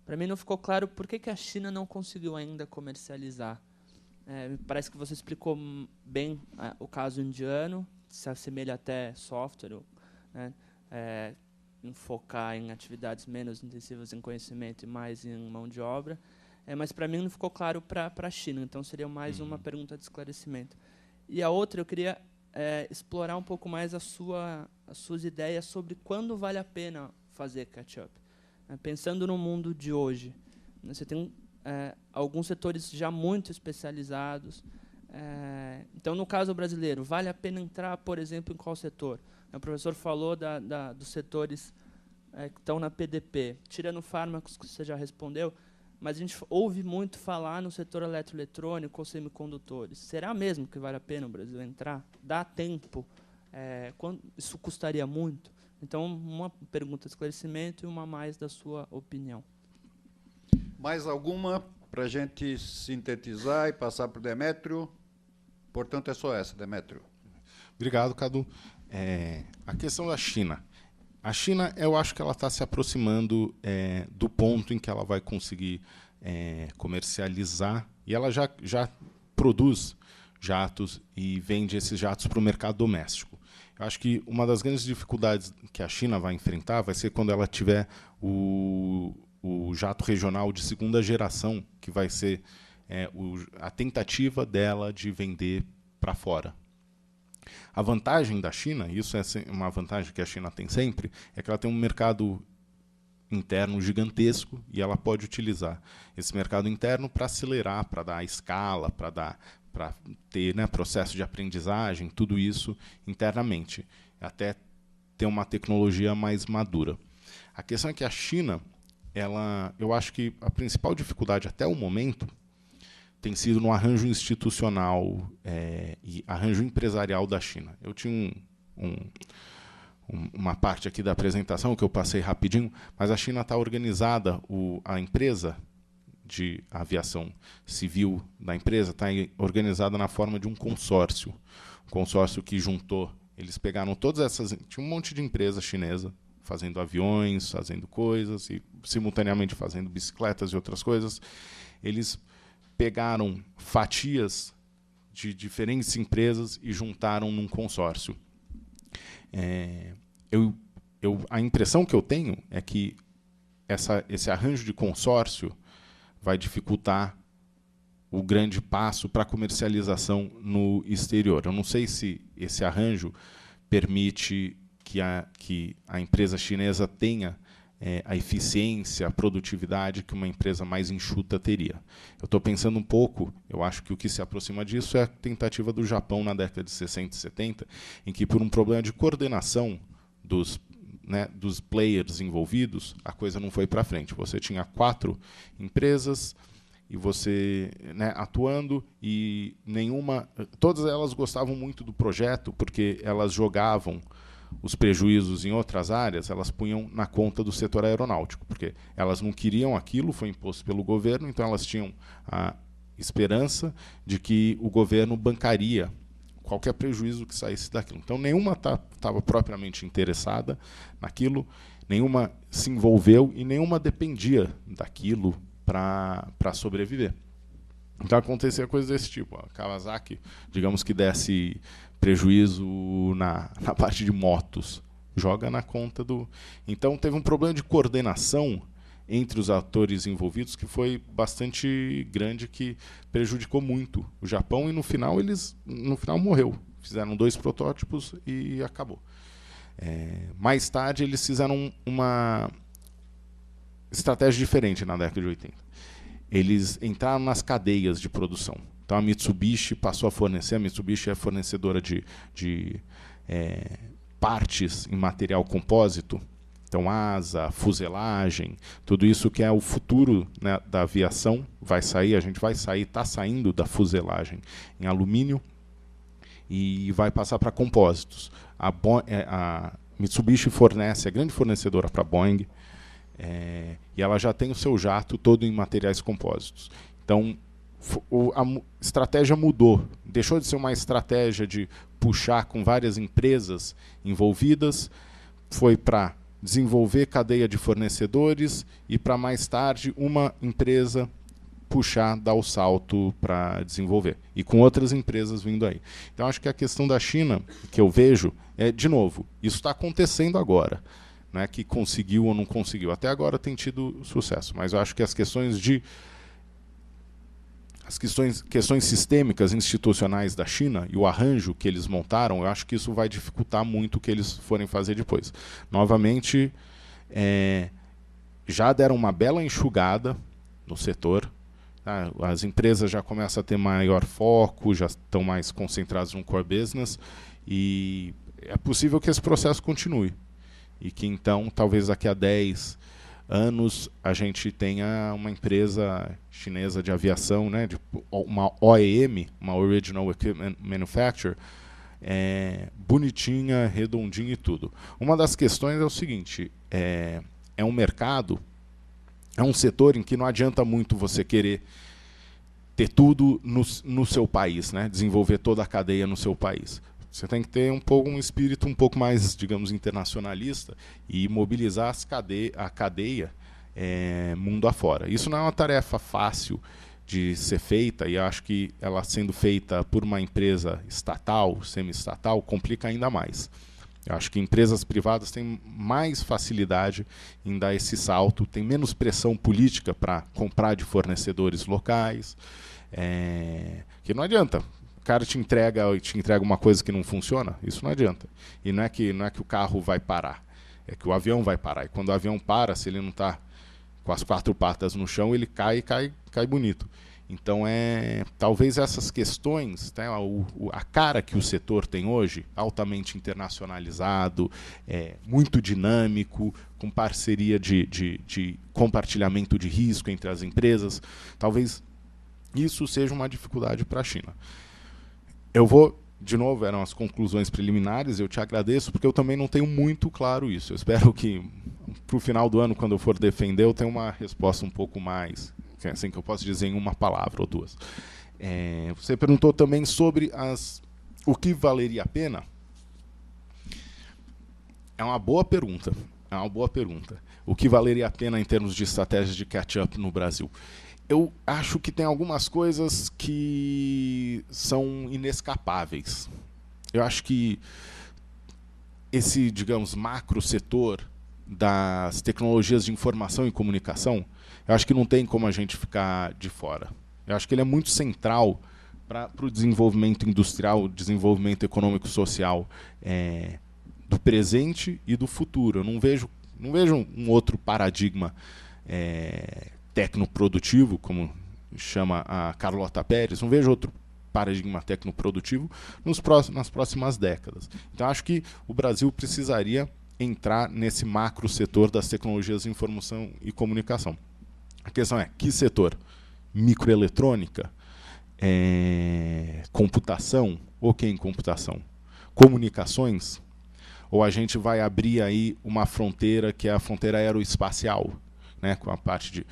Para mim não ficou claro por que a China não conseguiu ainda comercializar. Me parece que você explicou bem o caso indiano, se assemelha até software, né? focar em atividades menos intensivas em conhecimento e mais em mão de obra. Mas para mim não ficou claro para a China, então seria mais uma pergunta de esclarecimento. E a outra, eu queria explorar um pouco mais as suas ideias sobre quando vale a pena fazer catch-up. Pensando no mundo de hoje, você tem alguns setores já muito especializados. Então, no caso brasileiro, vale a pena entrar, por exemplo, em qual setor? O professor falou dos setores que estão na PDP. Tirando fármacos, que você já respondeu, mas a gente ouve muito falar no setor eletroeletrônico ou semicondutores. Será mesmo que vale a pena o Brasil entrar? Dá tempo? Isso custaria muito? Então, uma pergunta de esclarecimento e uma mais da sua opinião. Mais alguma para a gente sintetizar e passar para o Demétrio? Portanto, é só essa, Demétrio. Obrigado, Cadu. A questão da China. A China, eu acho que ela está se aproximando do ponto em que ela vai conseguir comercializar, e ela já produz jatos e vende esses jatos para o mercado doméstico. Eu acho que uma das grandes dificuldades que a China vai enfrentar vai ser quando ela tiver o jato regional de segunda geração, que vai ser a tentativa dela de vender para fora. A vantagem da China, isso é uma vantagem que a China tem sempre, é que ela tem um mercado interno gigantesco e ela pode utilizar esse mercado interno para acelerar, para dar escala, para ter processo de aprendizagem, tudo isso internamente, até ter uma tecnologia mais madura. A questão é que a China, eu acho que a principal dificuldade até o momento tem sido no arranjo institucional e arranjo empresarial da China. Eu tinha uma parte aqui da apresentação que eu passei rapidinho, mas a China está organizada, a empresa de aviação civil da empresa está organizada na forma de um consórcio. Um consórcio que juntou, eles pegaram todas essas... Tinha um monte de empresa chinesa fazendo aviões, fazendo coisas, e simultaneamente fazendo bicicletas e outras coisas. Eles pegaram fatias de diferentes empresas e juntaram num consórcio. A impressão que eu tenho é que esse arranjo de consórcio vai dificultar o grande passo para a comercialização no exterior. Eu não sei se esse arranjo permite que a empresa chinesa tenha a eficiência, a produtividade que uma empresa mais enxuta teria. Eu estou pensando um pouco, eu acho que o que se aproxima disso é a tentativa do Japão na década de 60 e 70, em que, por um problema de coordenação dos players envolvidos, a coisa não foi para frente. Você tinha 4 empresas e você atuando, e todas elas gostavam muito do projeto, porque elas jogavam os prejuízos em outras áreas, elas punham na conta do setor aeronáutico, porque elas não queriam aquilo, foi imposto pelo governo, então elas tinham a esperança de que o governo bancaria qualquer prejuízo que saísse daquilo. Então, nenhuma estava propriamente interessada naquilo, nenhuma se envolveu e nenhuma dependia daquilo para sobreviver. Então, acontecia coisas desse tipo. A Kawasaki, digamos que desse prejuízo na parte de motos, joga na conta do... Então, teve um problema de coordenação entre os atores envolvidos que foi bastante grande, que prejudicou muito o Japão, e no final morreu. Fizeram 2 protótipos e acabou. Mais tarde, eles fizeram uma estratégia diferente na década de 80. Eles entraram nas cadeias de produção. Então, a Mitsubishi passou a fornecer. A Mitsubishi é fornecedora de partes em material compósito. Então, asa, fuselagem, tudo isso que é o futuro da aviação vai sair. A gente vai sair, está saindo da fuselagem em alumínio e vai passar para compósitos. A Mitsubishi fornece, é grande fornecedora para a Boeing, e ela já tem o seu jato todo em materiais compósitos. Então, a estratégia mudou. Deixou de ser uma estratégia de puxar com várias empresas envolvidas, foi para desenvolver cadeia de fornecedores e, para mais tarde, uma empresa puxar, dar o salto para desenvolver. E com outras empresas vindo aí. Então, acho que a questão da China, que eu vejo, de novo, isso está acontecendo agora. Não é que conseguiu ou não conseguiu. Até agora tem tido sucesso, mas eu acho que as questões sistêmicas, institucionais da China e o arranjo que eles montaram, eu acho que isso vai dificultar muito o que eles forem fazer depois. Novamente, já deram uma bela enxugada no setor. Tá? As empresas já começam a ter maior foco, já estão mais concentradas no core business, e é possível que esse processo continue. E que, então, talvez daqui a 10 anos a gente tenha uma empresa chinesa de aviação, né, uma OEM, uma Original Equipment Manufacturer, bonitinha, redondinha e tudo. Uma das questões é o seguinte, é um mercado, é um setor em que não adianta muito você querer ter tudo no seu país, né, desenvolver toda a cadeia no seu país. Você tem que ter um espírito um pouco mais, digamos, internacionalista e mobilizar a cadeia mundo afora. Isso não é uma tarefa fácil de ser feita, e acho que ela sendo feita por uma empresa estatal, semi-estatal, complica ainda mais. Eu acho que empresas privadas têm mais facilidade em dar esse salto, tem menos pressão política para comprar de fornecedores locais, que não adianta. O cara te entrega uma coisa que não funciona, isso não adianta. E não é que o carro vai parar, é que o avião vai parar. E quando o avião para, se ele não está com as 4 patas no chão, ele cai bonito. Então, talvez essas questões, né, a cara que o setor tem hoje, altamente internacionalizado, muito dinâmico, com parceria de compartilhamento de risco entre as empresas, talvez isso seja uma dificuldade para a China. Eu vou, de novo, eram as conclusões preliminares, eu te agradeço, porque eu também não tenho muito claro isso. Eu espero que, para o final do ano, quando eu for defender, eu tenha uma resposta um pouco mais, assim, que eu posso dizer em uma palavra ou duas. Você perguntou também sobre o que valeria a pena. É uma boa pergunta. O que valeria a pena em termos de estratégias de catch-up no Brasil? Eu acho que tem algumas coisas que são inescapáveis. Eu acho que esse, digamos, macro setor das tecnologias de informação e comunicação, eu acho que não tem como a gente ficar de fora. Eu acho que ele é muito central para o desenvolvimento industrial, desenvolvimento econômico-social do presente e do futuro. Eu não vejo um outro paradigma tecnoprodutivo, como chama a Carlota Pérez, não vejo outro paradigma tecnoprodutivo nas próximas décadas. Então, acho que o Brasil precisaria entrar nesse macro setor das tecnologias de informação e comunicação. A questão é, que setor? Microeletrônica? Computação? O que em computação? Comunicações? Ou a gente vai abrir aí uma fronteira que é a fronteira aeroespacial, né, com a parte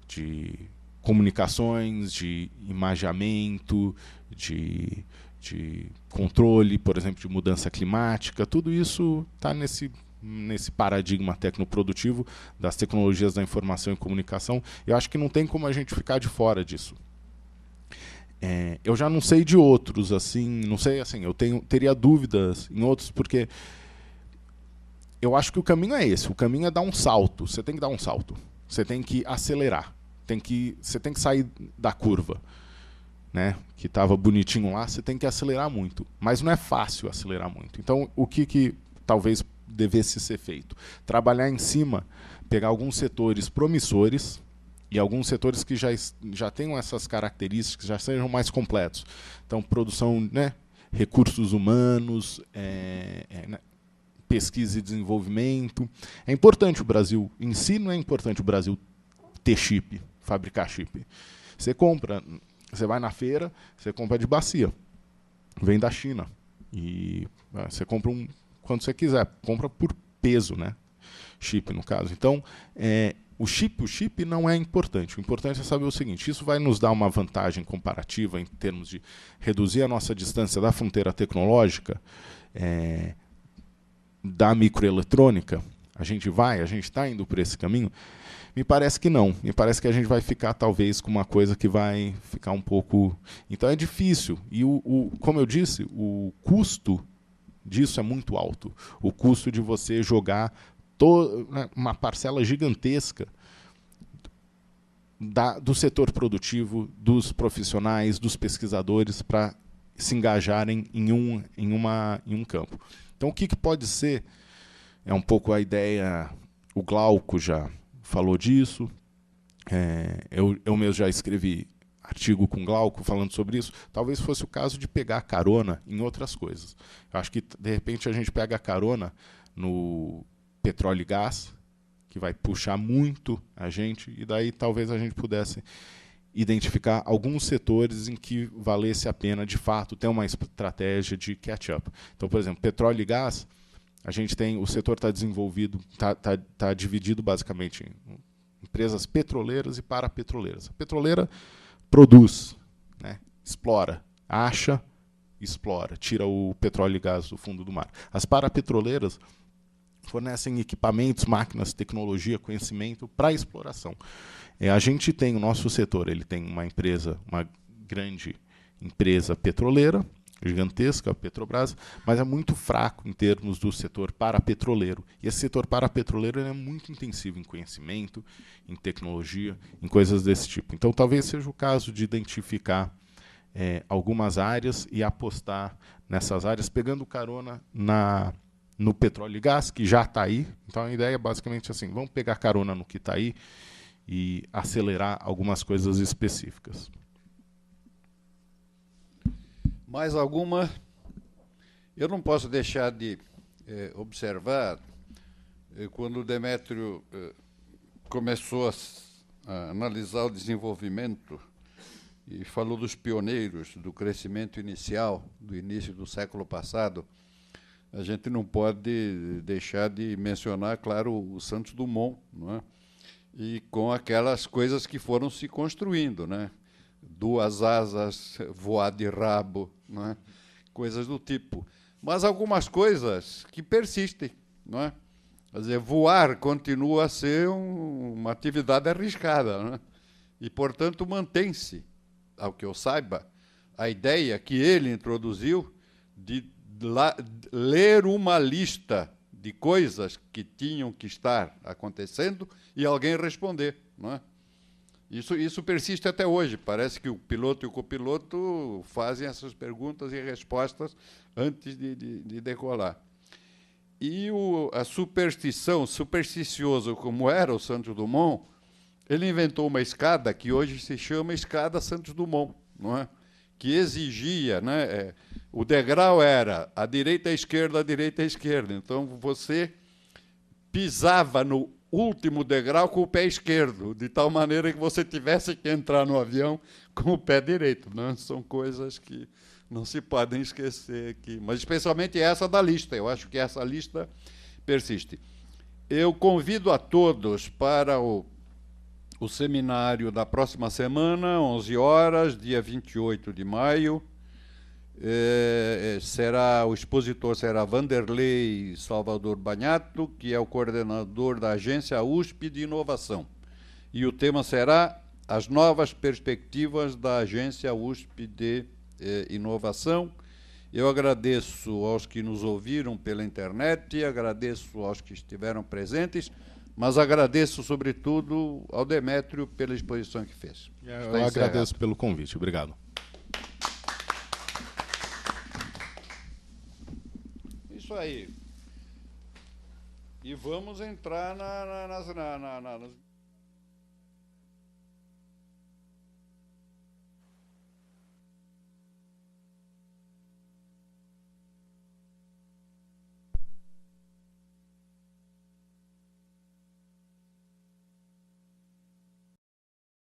de comunicações, de imageamento, de controle, por exemplo, de mudança climática. Tudo isso está nesse paradigma tecnoprodutivo das tecnologias da informação e comunicação. Eu acho que não tem como a gente ficar de fora disso. Eu já não sei de outros, assim, não sei, assim, eu teria dúvidas em outros, porque eu acho que o caminho é esse. O caminho é dar um salto. Você tem que dar um salto. Você tem que acelerar. Você tem que sair da curva, né, que estava bonitinho lá. Você tem que acelerar muito. Mas não é fácil acelerar muito. Então, o que talvez devesse ser feito? Trabalhar em cima, pegar alguns setores promissores e alguns setores que já tenham essas características, já sejam mais completos. Então, produção, né, recursos humanos, pesquisa e desenvolvimento. É importante o Brasil, em si não é importante o Brasil ter chip, fabricar chip. Você vai na feira, você compra de bacia, vem da China, e você compra quando você quiser, compra por peso, né? Chip, no caso. Então, o chip não é importante. O importante é saber o seguinte, isso vai nos dar uma vantagem comparativa em termos de reduzir a nossa distância da fronteira tecnológica, da microeletrônica. A gente está indo por esse caminho? Me parece que não. Me parece que a gente vai ficar, talvez, com uma coisa que vai ficar um pouco... Então é difícil. E, como eu disse, o custo disso é muito alto. O custo de você jogar uma parcela gigantesca do setor produtivo, dos profissionais, dos pesquisadores, para se engajarem em um campo. Então, o que pode ser? É um pouco a ideia, o Glauco já falou disso, eu mesmo já escrevi artigo com o Glauco falando sobre isso. Talvez fosse o caso de pegar carona em outras coisas. Eu acho que, de repente, a gente pega carona no petróleo e gás, que vai puxar muito a gente, e daí talvez a gente pudesse identificar alguns setores em que valesse a pena, de fato, ter uma estratégia de catch-up. Então, por exemplo, petróleo e gás, a gente tem, o setor está desenvolvido, está dividido basicamente em empresas petroleiras e parapetroleiras. A petroleira produz, né, explora, acha, explora, tira o petróleo e gás do fundo do mar. As parapetroleiras fornecem equipamentos, máquinas, tecnologia, conhecimento para exploração. A gente tem o nosso setor, ele tem uma grande empresa petroleira, gigantesca, a Petrobras, mas é muito fraco em termos do setor parapetroleiro. E esse setor parapetroleiro é muito intensivo em conhecimento, em tecnologia, em coisas desse tipo. Então, talvez seja o caso de identificar algumas áreas e apostar nessas áreas, pegando carona no petróleo e gás, que já está aí. Então, a ideia é basicamente assim, vamos pegar carona no que está aí e acelerar algumas coisas específicas. Mais alguma? Eu não posso deixar de observar, quando o Demétrio começou a analisar o desenvolvimento e falou dos pioneiros do crescimento inicial, do início do século passado, a gente não pode deixar de mencionar, claro, o Santos Dumont, não é? E com aquelas coisas que foram se construindo, né? 2 asas, voar de rabo, não é? Coisas do tipo. Mas algumas coisas que persistem, não é? Quer dizer, voar continua a ser uma atividade arriscada, não é? E, portanto, mantém-se, ao que eu saiba, a ideia que ele introduziu de ler uma lista de coisas que tinham que estar acontecendo e alguém responder, não é? Isso persiste até hoje. Parece que o piloto e o copiloto fazem essas perguntas e respostas antes de decolar. E a supersticioso como era o Santos Dumont, ele inventou uma escada que hoje se chama Escada Santos Dumont, não é? Que exigia, né? O degrau era a direita, a esquerda, a direita, a esquerda. Então, você pisava no último degrau com o pé esquerdo, de tal maneira que você tivesse que entrar no avião com o pé direito, né? São coisas que não se podem esquecer aqui. Mas, especialmente essa da lista. Eu acho que essa lista persiste. Eu convido a todos para o seminário da próxima semana, 11 horas, dia 28 de maio. O expositor será Vanderlei Salvador Bagnato, que é o coordenador da Agência USP de Inovação. E o tema será as novas perspectivas da Agência USP de Inovação. Eu agradeço aos que nos ouviram pela internet, agradeço aos que estiveram presentes, mas agradeço, sobretudo, ao Demétrio pela exposição que fez. Eu agradeço pelo convite. Obrigado. Isso aí. E vamos entrar nas